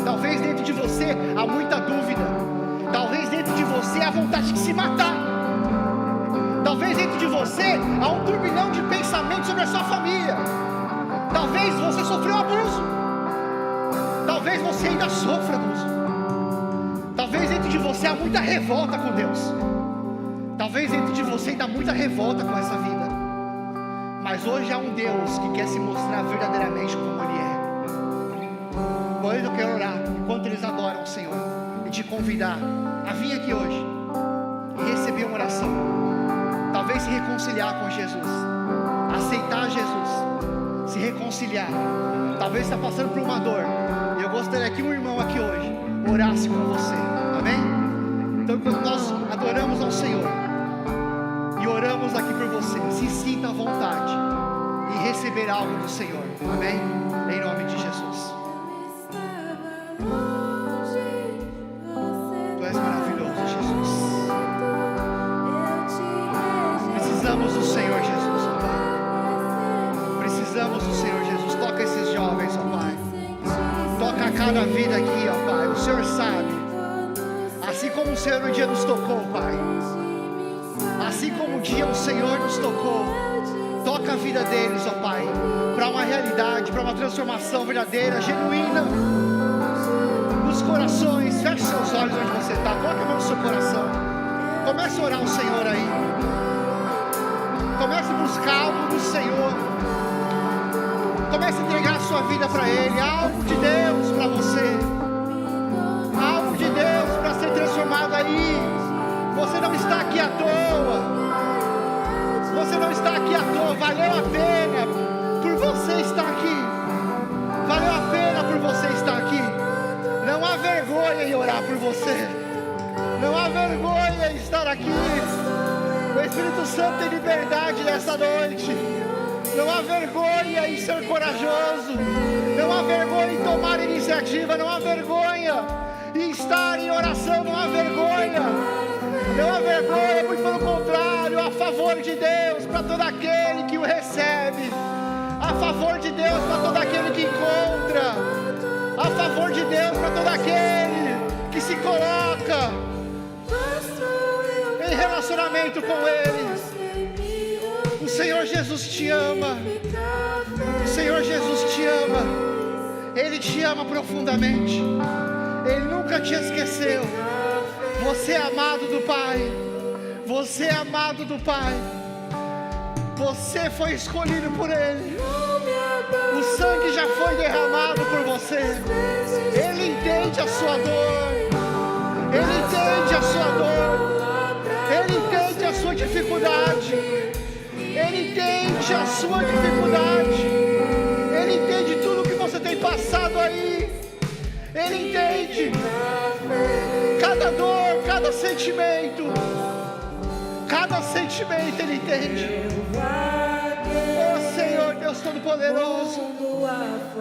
talvez dentro de você há muita dúvida, talvez dentro de você há vontade de se matar, talvez dentro de você há um turbilhão de pensamentos sobre a sua família, talvez você sofreu abuso, talvez você ainda sofra abuso, talvez dentro de você há muita revolta com Deus, talvez dentro de você ainda há muita revolta com essa vida, mas hoje há um Deus que quer se mostrar verdadeiramente como Ele é. Por isso eu quero orar, enquanto eles adoram o Senhor, e te convidar a vir aqui hoje e receber uma oração, talvez se reconciliar com Jesus, aceitar Jesus, se reconciliar. Talvez está passando por uma dor, e eu gostaria que um irmão aqui hoje orasse com você, amém? Então, quando nós adoramos ao Senhor e oramos aqui por você, se sinta à vontade e receber algo do Senhor, amém? Em nome de Jesus. Tu és maravilhoso, Jesus. Precisamos do Senhor Jesus, ó Pai. Precisamos do Senhor Jesus. Toca esses jovens, ó Pai. Toca a cada vida aqui, ó Pai. O Senhor sabe. Assim como o Senhor um dia nos tocou, Pai. Assim como um dia o Senhor nos tocou. Toca a vida deles, ó Pai, para uma realidade, para uma transformação verdadeira, genuína nos corações. Feche seus olhos onde você está, coloque a mão no seu coração, comece a orar ao Senhor aí, comece a buscar algo do Senhor, comece a entregar a sua vida para Ele, algo de Deus para você, algo de Deus para ser transformado aí. Você não está aqui à toa. Você não está aqui à toa, valeu a pena por você estar aqui, valeu a pena por você estar aqui. Não há vergonha em orar por você, não há vergonha em estar aqui. O Espírito Santo tem liberdade nessa noite, Não há vergonha em ser corajoso. Não há vergonha em tomar iniciativa. Não há vergonha em estar em oração. Não há vergonha. Não há vergonha, muito pelo contrário, a favor de Deus para todo aquele que o recebe. A favor de Deus para todo aquele que encontra. A favor de Deus para todo aquele que se coloca em relacionamento com Ele. O Senhor Jesus te ama. O Senhor Jesus te ama. Ele te ama profundamente. Ele nunca te esqueceu. Você é amado do Pai. Você é amado do Pai. Você foi escolhido por Ele. O sangue já foi derramado por você. Ele entende a sua dor. Ele entende a sua dor. Ele entende a sua dificuldade. Ele entende a sua dificuldade. Ele entende tudo que você tem passado aí. Ele entende cada dor, cada sentimento. Cada sentimento Ele entende. Oh Senhor, Deus Todo-Poderoso,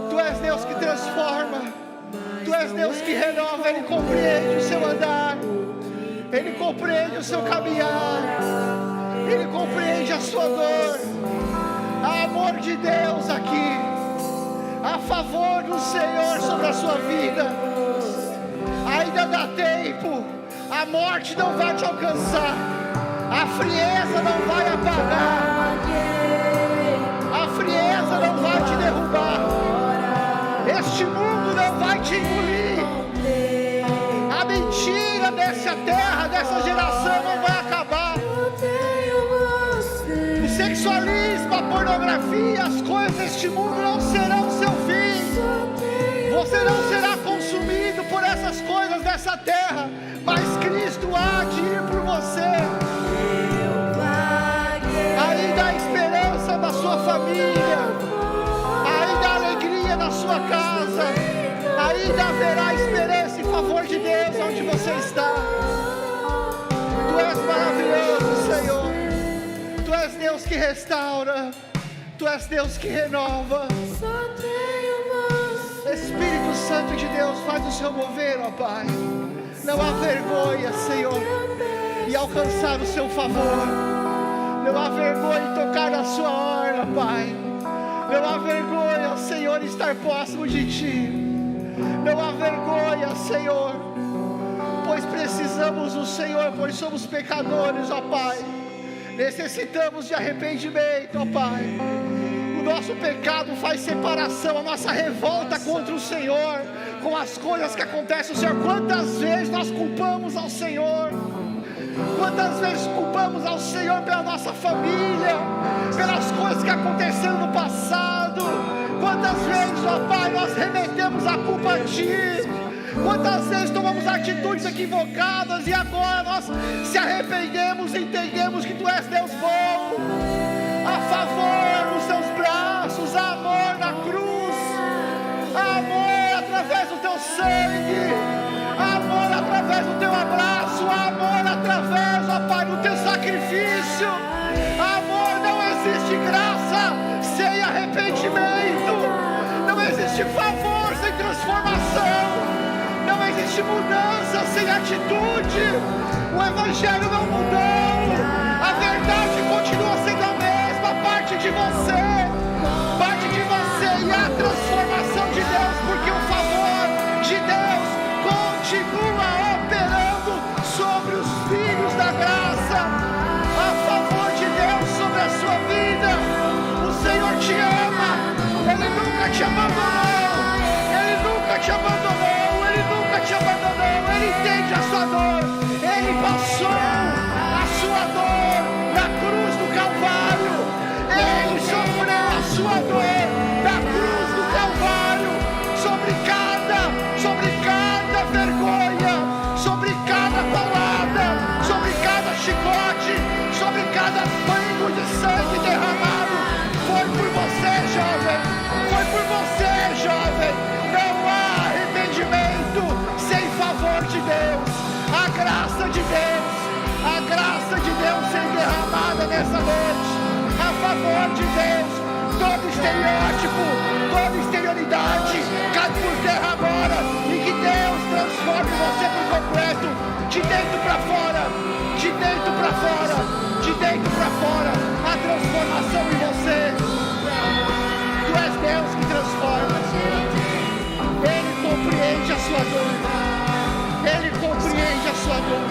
Tu és Deus que transforma. Tu és Deus que renova. Ele compreende o seu andar. Ele compreende o seu caminhar. Ele compreende a sua dor. Há amor de Deus aqui. A favor do Senhor sobre a sua vida. Ainda dá tempo. A morte não vai te alcançar. A frieza não vai apagar. A frieza não vai te derrubar. Este mundo não vai te engolir. A mentira dessa terra, dessa geração não vai acabar. O sexualismo, a pornografia, as coisas deste mundo não serão seu fim. Você não será consumido por essas coisas dessa terra, mas Cristo há de ir por você. Ainda há esperança na sua família. Ainda há alegria na sua casa. Ainda haverá esperança em favor de Deus onde você está. Tu és maravilhoso, Senhor. Tu és Deus que restaura. Tu és Deus que renova. Espírito Santo de Deus, faz o seu mover, ó Pai. Não há vergonha, Senhor, em alcançar o seu favor. Não há vergonha em tocar na sua hora, Pai. Não há vergonha, Senhor, em estar próximo de Ti. Não há vergonha, Senhor, pois precisamos do Senhor, pois somos pecadores, ó Pai. Necessitamos de arrependimento, ó Pai. O nosso pecado faz separação, a nossa revolta contra o Senhor, com as coisas que acontecem, Senhor. Quantas vezes nós culpamos ao Senhor? Quantas vezes culpamos ao Senhor pela nossa família, pelas coisas que aconteceram no passado? Quantas vezes, ó Pai, nós remetemos a culpa a Ti? Quantas vezes tomamos atitudes equivocadas e agora nós se arrependemos e entendemos que Tu és Deus bom? A favor nos Teus braços, há amor na cruz, há amor através do Teu sangue, há amor através do Teu abraço, há amor através, ó Pai, do Teu sacrifício. Amor, não existe graça sem arrependimento, não existe favor sem transformação, não existe mudança sem atitude. O Evangelho não mudou, a verdade continua sendo a mesma, parte de você e a transformação de Deus, porque o favor de Deus continua operando sobre os filhos da graça. A favor de Deus sobre a sua vida. O Senhor te ama, Ele nunca te abandonou, Ele nunca te abandonou, Ele nunca te abandonou. Ele entende a sua dor, Ele passou a sua dor na cruz do Calvário, Ele sofreu a sua dor na cruz do Calvário, sobre cada vergonha, sobre cada palavra, sobre cada chicote, sobre cada banho de sangue derramado. Foi por você, jovem, foi por você, jovem. Não há arrependimento sem favor de Deus. A graça de Deus sendo derramada nessa noite, a favor de Deus, estereótipo, toda exterioridade cai por terra agora, e que Deus transforme você por completo, de dentro para fora, de dentro para fora, de dentro para fora, a transformação em você. Tu és Deus que transforma. Ele compreende a sua dor. Ele compreende a sua dor.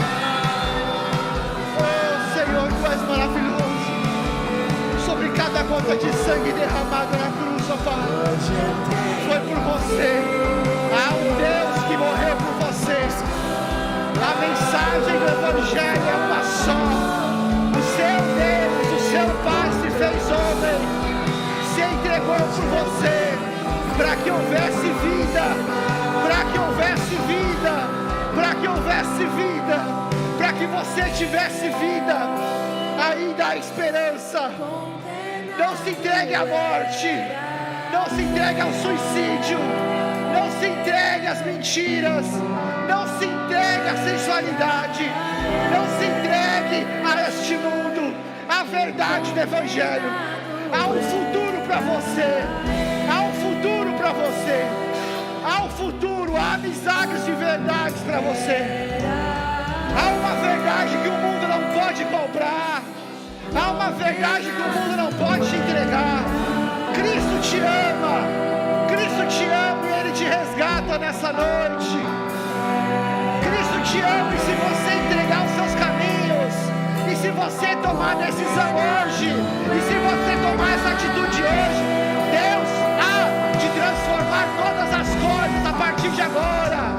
Oh Senhor, Tu és maravilhoso. Sobre cada gota de sangue derramada na cruz, ó Pai, foi por você. Há um Deus que morreu por você. A mensagem do Evangelho é uma só. O seu Deus, o seu Pai se fez homem, se entregou por você, para que houvesse vida, para que houvesse vida, para que houvesse vida, para que você tivesse vida. Ainda há esperança. Não se entregue à morte, não se entregue ao suicídio, não se entregue às mentiras, não se entregue à sensualidade, não se entregue a este mundo. A verdade do Evangelho, há um futuro para você, há um futuro para você, há um futuro, há amizades de verdades para você, há uma verdade que o mundo não pode comprar, há uma verdade que o mundo não pode te entregar. Cristo te ama e Ele te resgata nessa noite. Cristo te ama, e se você entregar os seus caminhos, e se você tomar decisão hoje, e se você tomar essa atitude hoje, Deus há de transformar todas as coisas a partir de agora.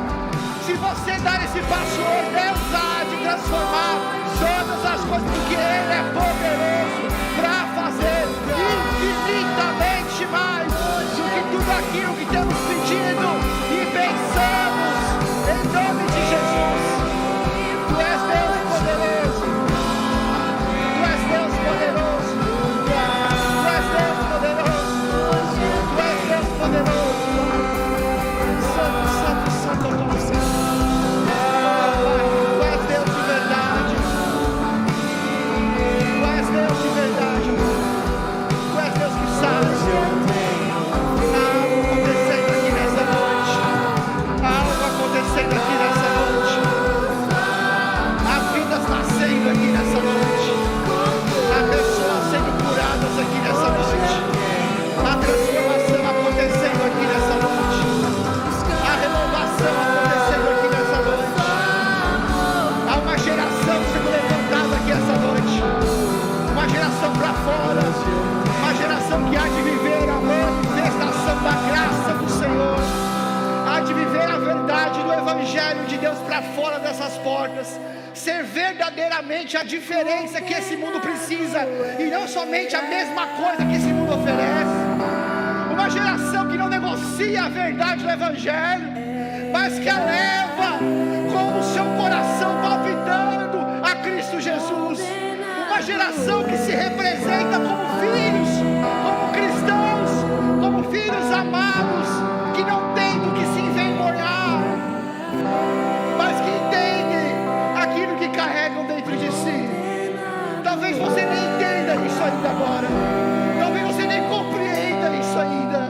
Se você dar esse passo hoje, Deus há de transformar todas as coisas, porque Ele é poderoso para fazer infinitamente mais do que tudo aquilo que temos pedido e pensamos, em nome de Jesus. Tu és Deus poderoso, Tu és Deus poderoso, Tu és Deus poderoso, Tu és Deus poderoso. Santo, Santo, Santo, Santo, Santo. Tu és Deus de verdade, Tu és Deus de verdade, Tu és Deus que sabe. Há algo acontecendo aqui nessa noite, há vidas nascendo aqui nessa noite, há pessoas sendo curadas aqui nessa noite, há transformação acontecendo aqui nessa noite, há renovação acontecendo aqui nessa noite, há uma geração sendo levantada aqui essa noite, uma geração para fora, uma geração que há de viver a manifestação da graça do Senhor, há de viver a verdade do Evangelho de Deus para fora dessas portas, ser verdadeiramente a diferença que esse mundo precisa, e não somente a mesma coisa que esse mundo oferece. Uma geração que não negocia a verdade do Evangelho, mas que a leva com o seu coração palpitando a Cristo Jesus. Uma geração que se representa como filhos, como cristãos, como filhos amados, que não tem do que se envergonhar, mas que entendem aquilo que carregam dentro de si. Talvez você nem entenda isso ainda agora, talvez você nem compreenda isso ainda,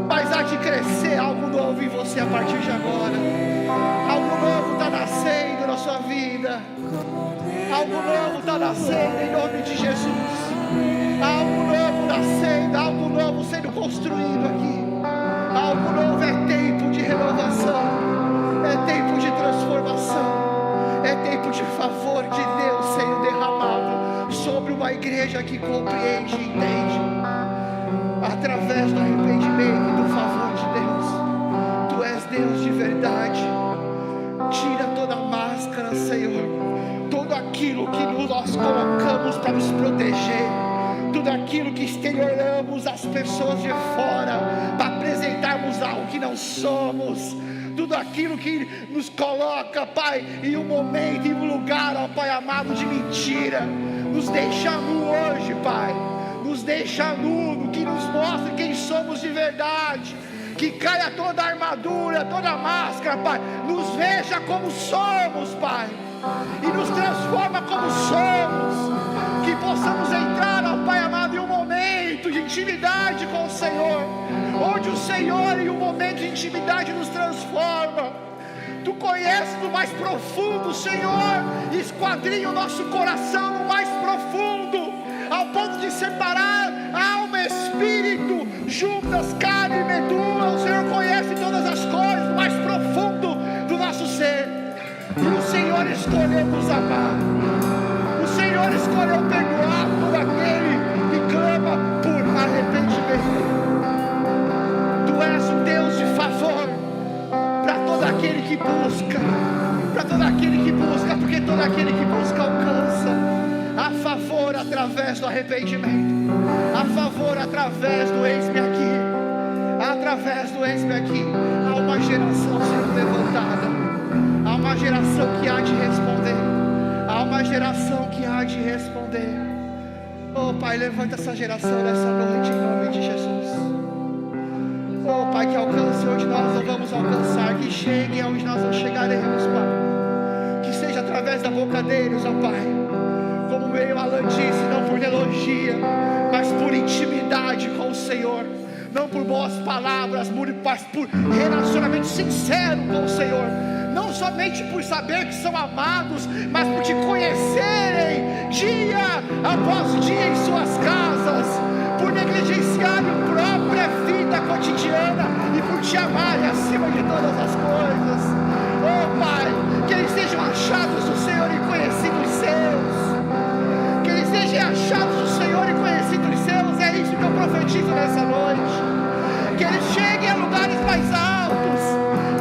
mas há de crescer algo novo em você a partir de agora. Algo novo está nascendo na sua vida, algo novo está nascendo em nome de Jesus. Algo novo nascendo, algo novo sendo construído aqui. Algo novo, é tempo de renovação, é tempo de transformação, é tempo de favor de Deus sendo derramado sobre uma igreja que compreende e entende, através do arrependimento e do favor de Deus. Tu és Deus de verdade. Tira toda a máscara, Senhor, tudo aquilo que nós colocamos para nos proteger, tudo aquilo que exterioramos às pessoas de fora, para apresentarmos algo que não somos, tudo aquilo que nos coloca, Pai, em um momento, em um lugar, ó Pai amado, de mentira, nos deixa nu hoje, Pai, nos deixa nu, que nos mostra quem somos de verdade, que caia toda a armadura, toda a máscara, Pai, nos veja como somos, Pai, e nos transforma como somos, que possamos entrar, ó Pai amado, em um momento de intimidade com o Senhor, onde o Senhor em um momento de intimidade nos transforma. Tu conheces no mais profundo, Senhor, esquadrinha o nosso coração no mais profundo, ao ponto de separar alma e espírito, juntas, carne e medula. O Senhor conhece todas as coisas no mais profundo do nosso ser, e o Senhor escolheu nos amar. O Senhor escolheu perdoar todo aquele que clama por arrependimento. Tu és um Deus de favor para todo aquele que busca, porque todo aquele que busca alcança. A favor através do arrependimento, a favor através do eis-me aqui, através do eis-me aqui. Há uma geração sendo levantada, há uma geração que há de responder, há uma geração que há de responder. Oh Pai, levanta essa geração nessa noite em nome de Jesus. Oh Pai, que alcance onde nós não vamos alcançar, que chegue onde nós não chegaremos, Pai. Que seja através da boca deles, ó Pai, como meio Alan disse, não por teologia, mas por intimidade com o Senhor. Não por boas palavras, mas por relacionamento sincero com o Senhor. Não somente por saber que são amados, mas por te conhecerem dia após dia em suas casas, por negligenciarem a própria vida cotidiana e por te amarem acima de todas as coisas. Oh Pai, que eles sejam achados do Senhor e conhecidos seus, que eles sejam achados do Senhor e conhecidos seus. É isso que eu profetizo nessa noite. Que eles cheguem a lugares mais altos,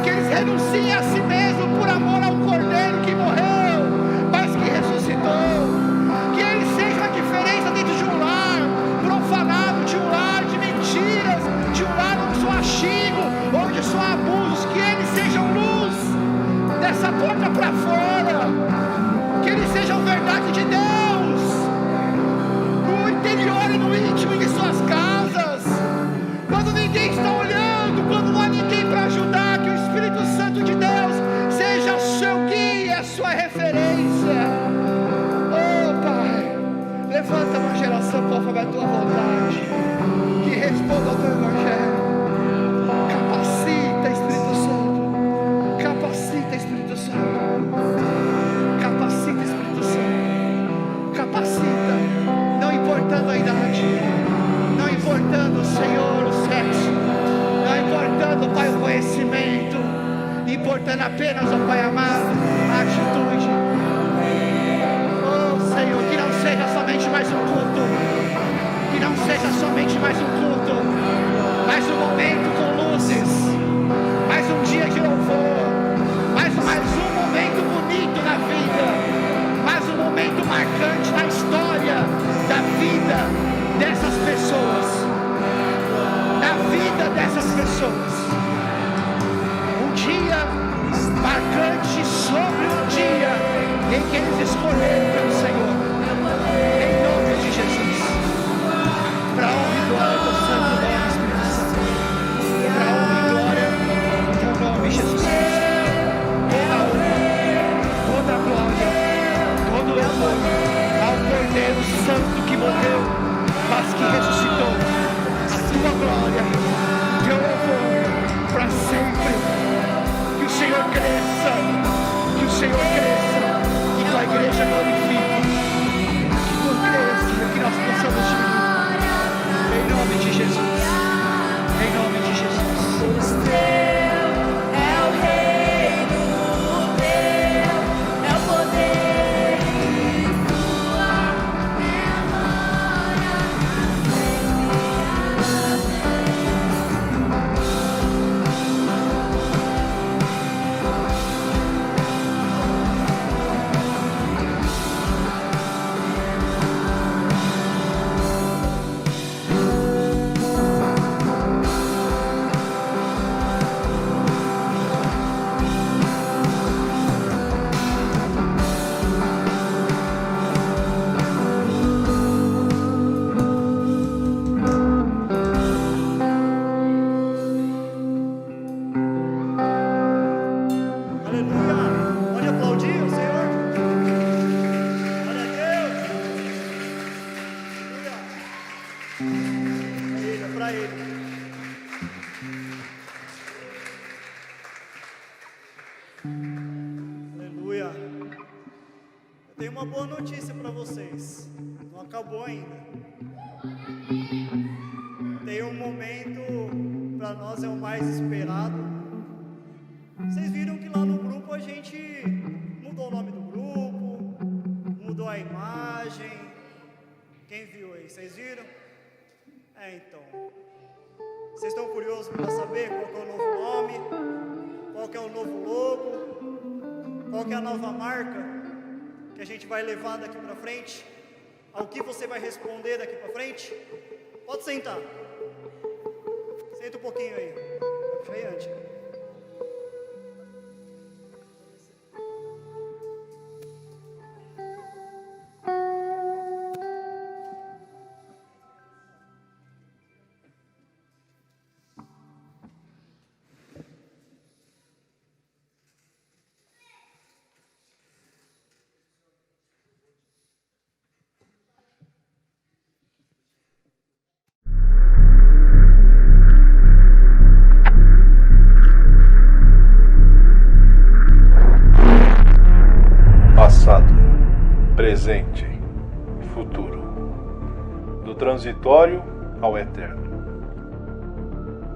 que eles renunciem a si mesmos por amor ao Cordeiro que morreu, mas que ressuscitou. Que eles sejam a diferença dentro de um lar profanado, de um lar de mentiras, de um lar onde só há xingo, onde só há abusos. Que eles sejam luz dessa porta para fora, que eles sejam verdade de Deus no interior e no íntimo de suas casas. Quando ninguém está olhando, quando não há ninguém para ajudar, que o Espírito Santo de Deus seja o seu guia, a sua referência. Oh Pai, levanta uma geração conforme a tua vontade, que responda ao teu Evangelho. Capacita, Espírito Santo. Capacita, Espírito Santo. Capacita, Espírito Santo. Capacita, não importando a idade, não importando, Senhor, o sexo, não importando, Pai, o conhecimento, importando apenas, ó Pai amado, a atitude. Oh Senhor, que não seja somente mais um culto, que não seja somente mais um culto, mais um momento com luzes, mais um dia de louvor, mais um momento bonito na vida, mais um momento marcante na história da vida dessas pessoas, na vida dessas pessoas. Um dia marcante sobre um dia em que eles escolheram pelo Senhor, em nome de Jesus, para a honra e glória do Santo nome, Espírito Santo, para a honra e glória do nome de Jesus Cristo. Toda a honra, toda a glória, todo o louvor ao Cordeiro Santo que morreu, mas que ressuscitou. A tua glória, teu louvor para sempre. Que o Senhor cresça, que o Senhor cresça, que tua igreja glorifique, que tu cresça, que nós possamos diminuir. Em nome de Jesus, em nome de Jesus. É o reino, o teu é o poder, tua é a glória. para Ele. Aleluia. Eu tenho uma boa notícia para vocês. Não acabou ainda. Tem um momento, para nós é o mais esperado. Vocês viram que lá no grupo a gente mudou o nome do grupo, mudou a imagem. Quem viu aí? Vocês viram? Então. Vocês estão curiosos para saber qual que é o novo nome? Qual que é o novo logo? Qual que é a nova marca que a gente vai levar daqui para frente? Ao que você vai responder daqui para frente? Pode sentar. Senta um pouquinho aí. Puxa aí antes. Passado, presente e futuro, do transitório ao eterno.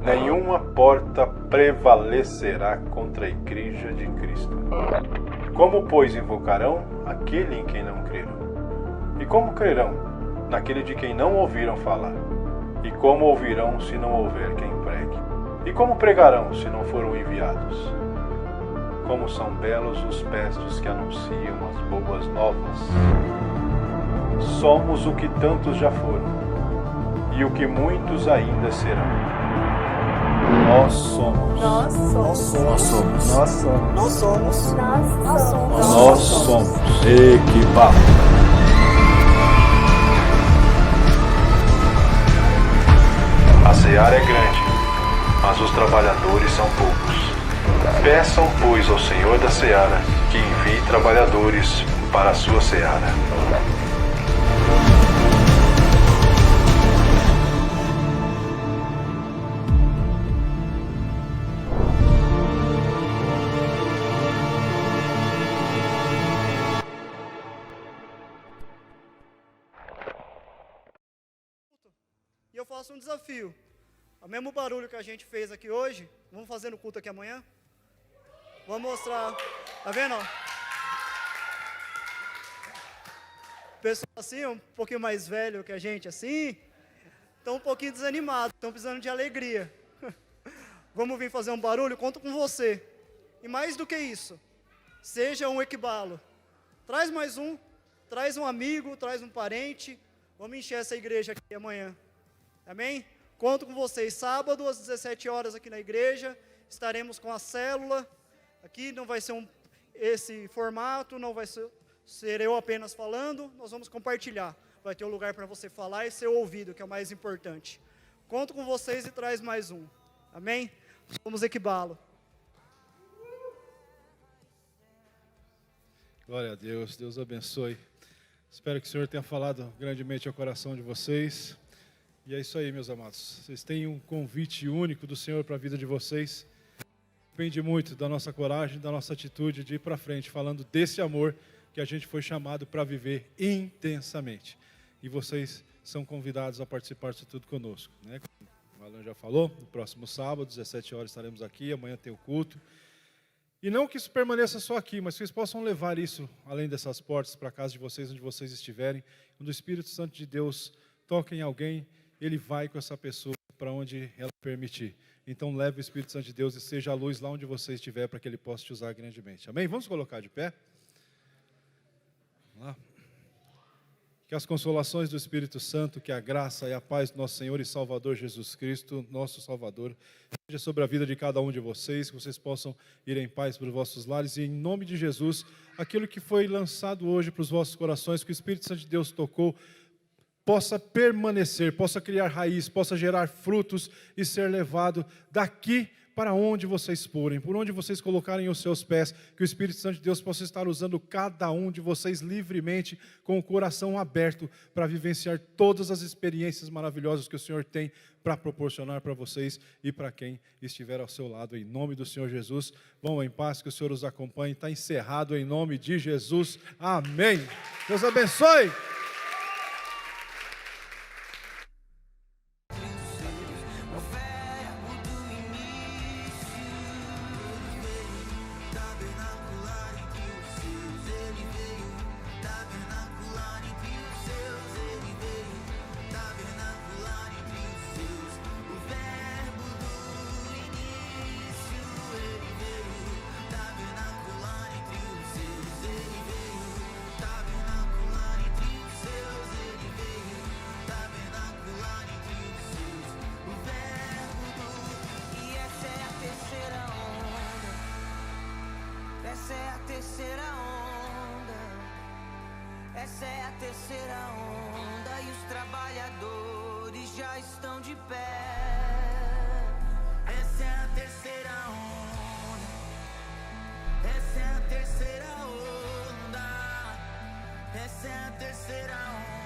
Nenhuma porta prevalecerá contra a igreja de Cristo. Como, pois, invocarão aquele em quem não creram? E como crerão naquele de quem não ouviram falar? E como ouvirão se não houver quem pregue? E como pregarão se não foram enviados? Como são belos os pés dos que anunciam as boas novas. Somos o que tantos já foram, e o que muitos ainda serão. Nós somos. Nós somos. Nós somos. Nós somos. Nós somos. Nós somos. Nós somos. Equibalo. A seara é grande, mas os trabalhadores são poucos. Peçam, pois, ao Senhor da seara que envie trabalhadores para a sua seara. E eu faço um desafio. O mesmo barulho que a gente fez aqui hoje, vamos fazer no culto aqui amanhã? Vamos mostrar. Tá vendo? Pessoal assim, um pouquinho mais velho que a gente assim, estão um pouquinho desanimados, estão precisando de alegria. Vamos vir fazer um barulho? Conto com você. E mais do que isso, seja um equibalo. Traz mais um, traz um amigo, traz um parente. Vamos encher essa igreja aqui amanhã. Amém? Conto com vocês. Sábado, às 17 horas aqui na igreja, estaremos com a célula. Aqui não vai ser esse formato, não vai ser eu apenas falando, nós vamos compartilhar. Vai ter um lugar para você falar e ser ouvido, que é o mais importante. Conto com vocês e traz mais um. Amém? Vamos equibá-lo. Glória a Deus, Deus abençoe. Espero que o Senhor tenha falado grandemente ao coração de vocês. E é isso aí, meus amados. Vocês têm um convite único do Senhor para a vida de vocês. Depende muito da nossa coragem, da nossa atitude de ir para frente, falando desse amor que a gente foi chamado para viver intensamente. E vocês são convidados a participar disso tudo conosco, né? O Alan já falou, no próximo sábado, 17 horas estaremos aqui, amanhã tem o culto. E não que isso permaneça só aqui, mas que vocês possam levar isso, além dessas portas, para a casa de vocês, onde vocês estiverem. Quando o Espírito Santo de Deus toca em alguém, ele vai com essa pessoa para onde ela permitir. Então leve o Espírito Santo de Deus e seja a luz lá onde você estiver, para que ele possa te usar grandemente. Amém? Vamos colocar de pé? Vamos lá. Que as consolações do Espírito Santo, que a graça e a paz do nosso Senhor e Salvador Jesus Cristo, nosso Salvador, seja sobre a vida de cada um de vocês, que vocês possam ir em paz para os vossos lares, e em nome de Jesus, aquilo que foi lançado hoje para os vossos corações, que o Espírito Santo de Deus tocou, possa permanecer, possa criar raiz, possa gerar frutos e ser levado daqui para onde vocês forem, por onde vocês colocarem os seus pés, que o Espírito Santo de Deus possa estar usando cada um de vocês livremente, com o coração aberto, para vivenciar todas as experiências maravilhosas que o Senhor tem para proporcionar para vocês e para quem estiver ao seu lado, em nome do Senhor Jesus. Vão em paz, que o Senhor os acompanhe. Está encerrado em nome de Jesus. Amém. Deus abençoe. Essa é a terceira onda e os trabalhadores já estão de pé. Essa é a terceira onda. Essa é a terceira onda. Essa é a terceira onda.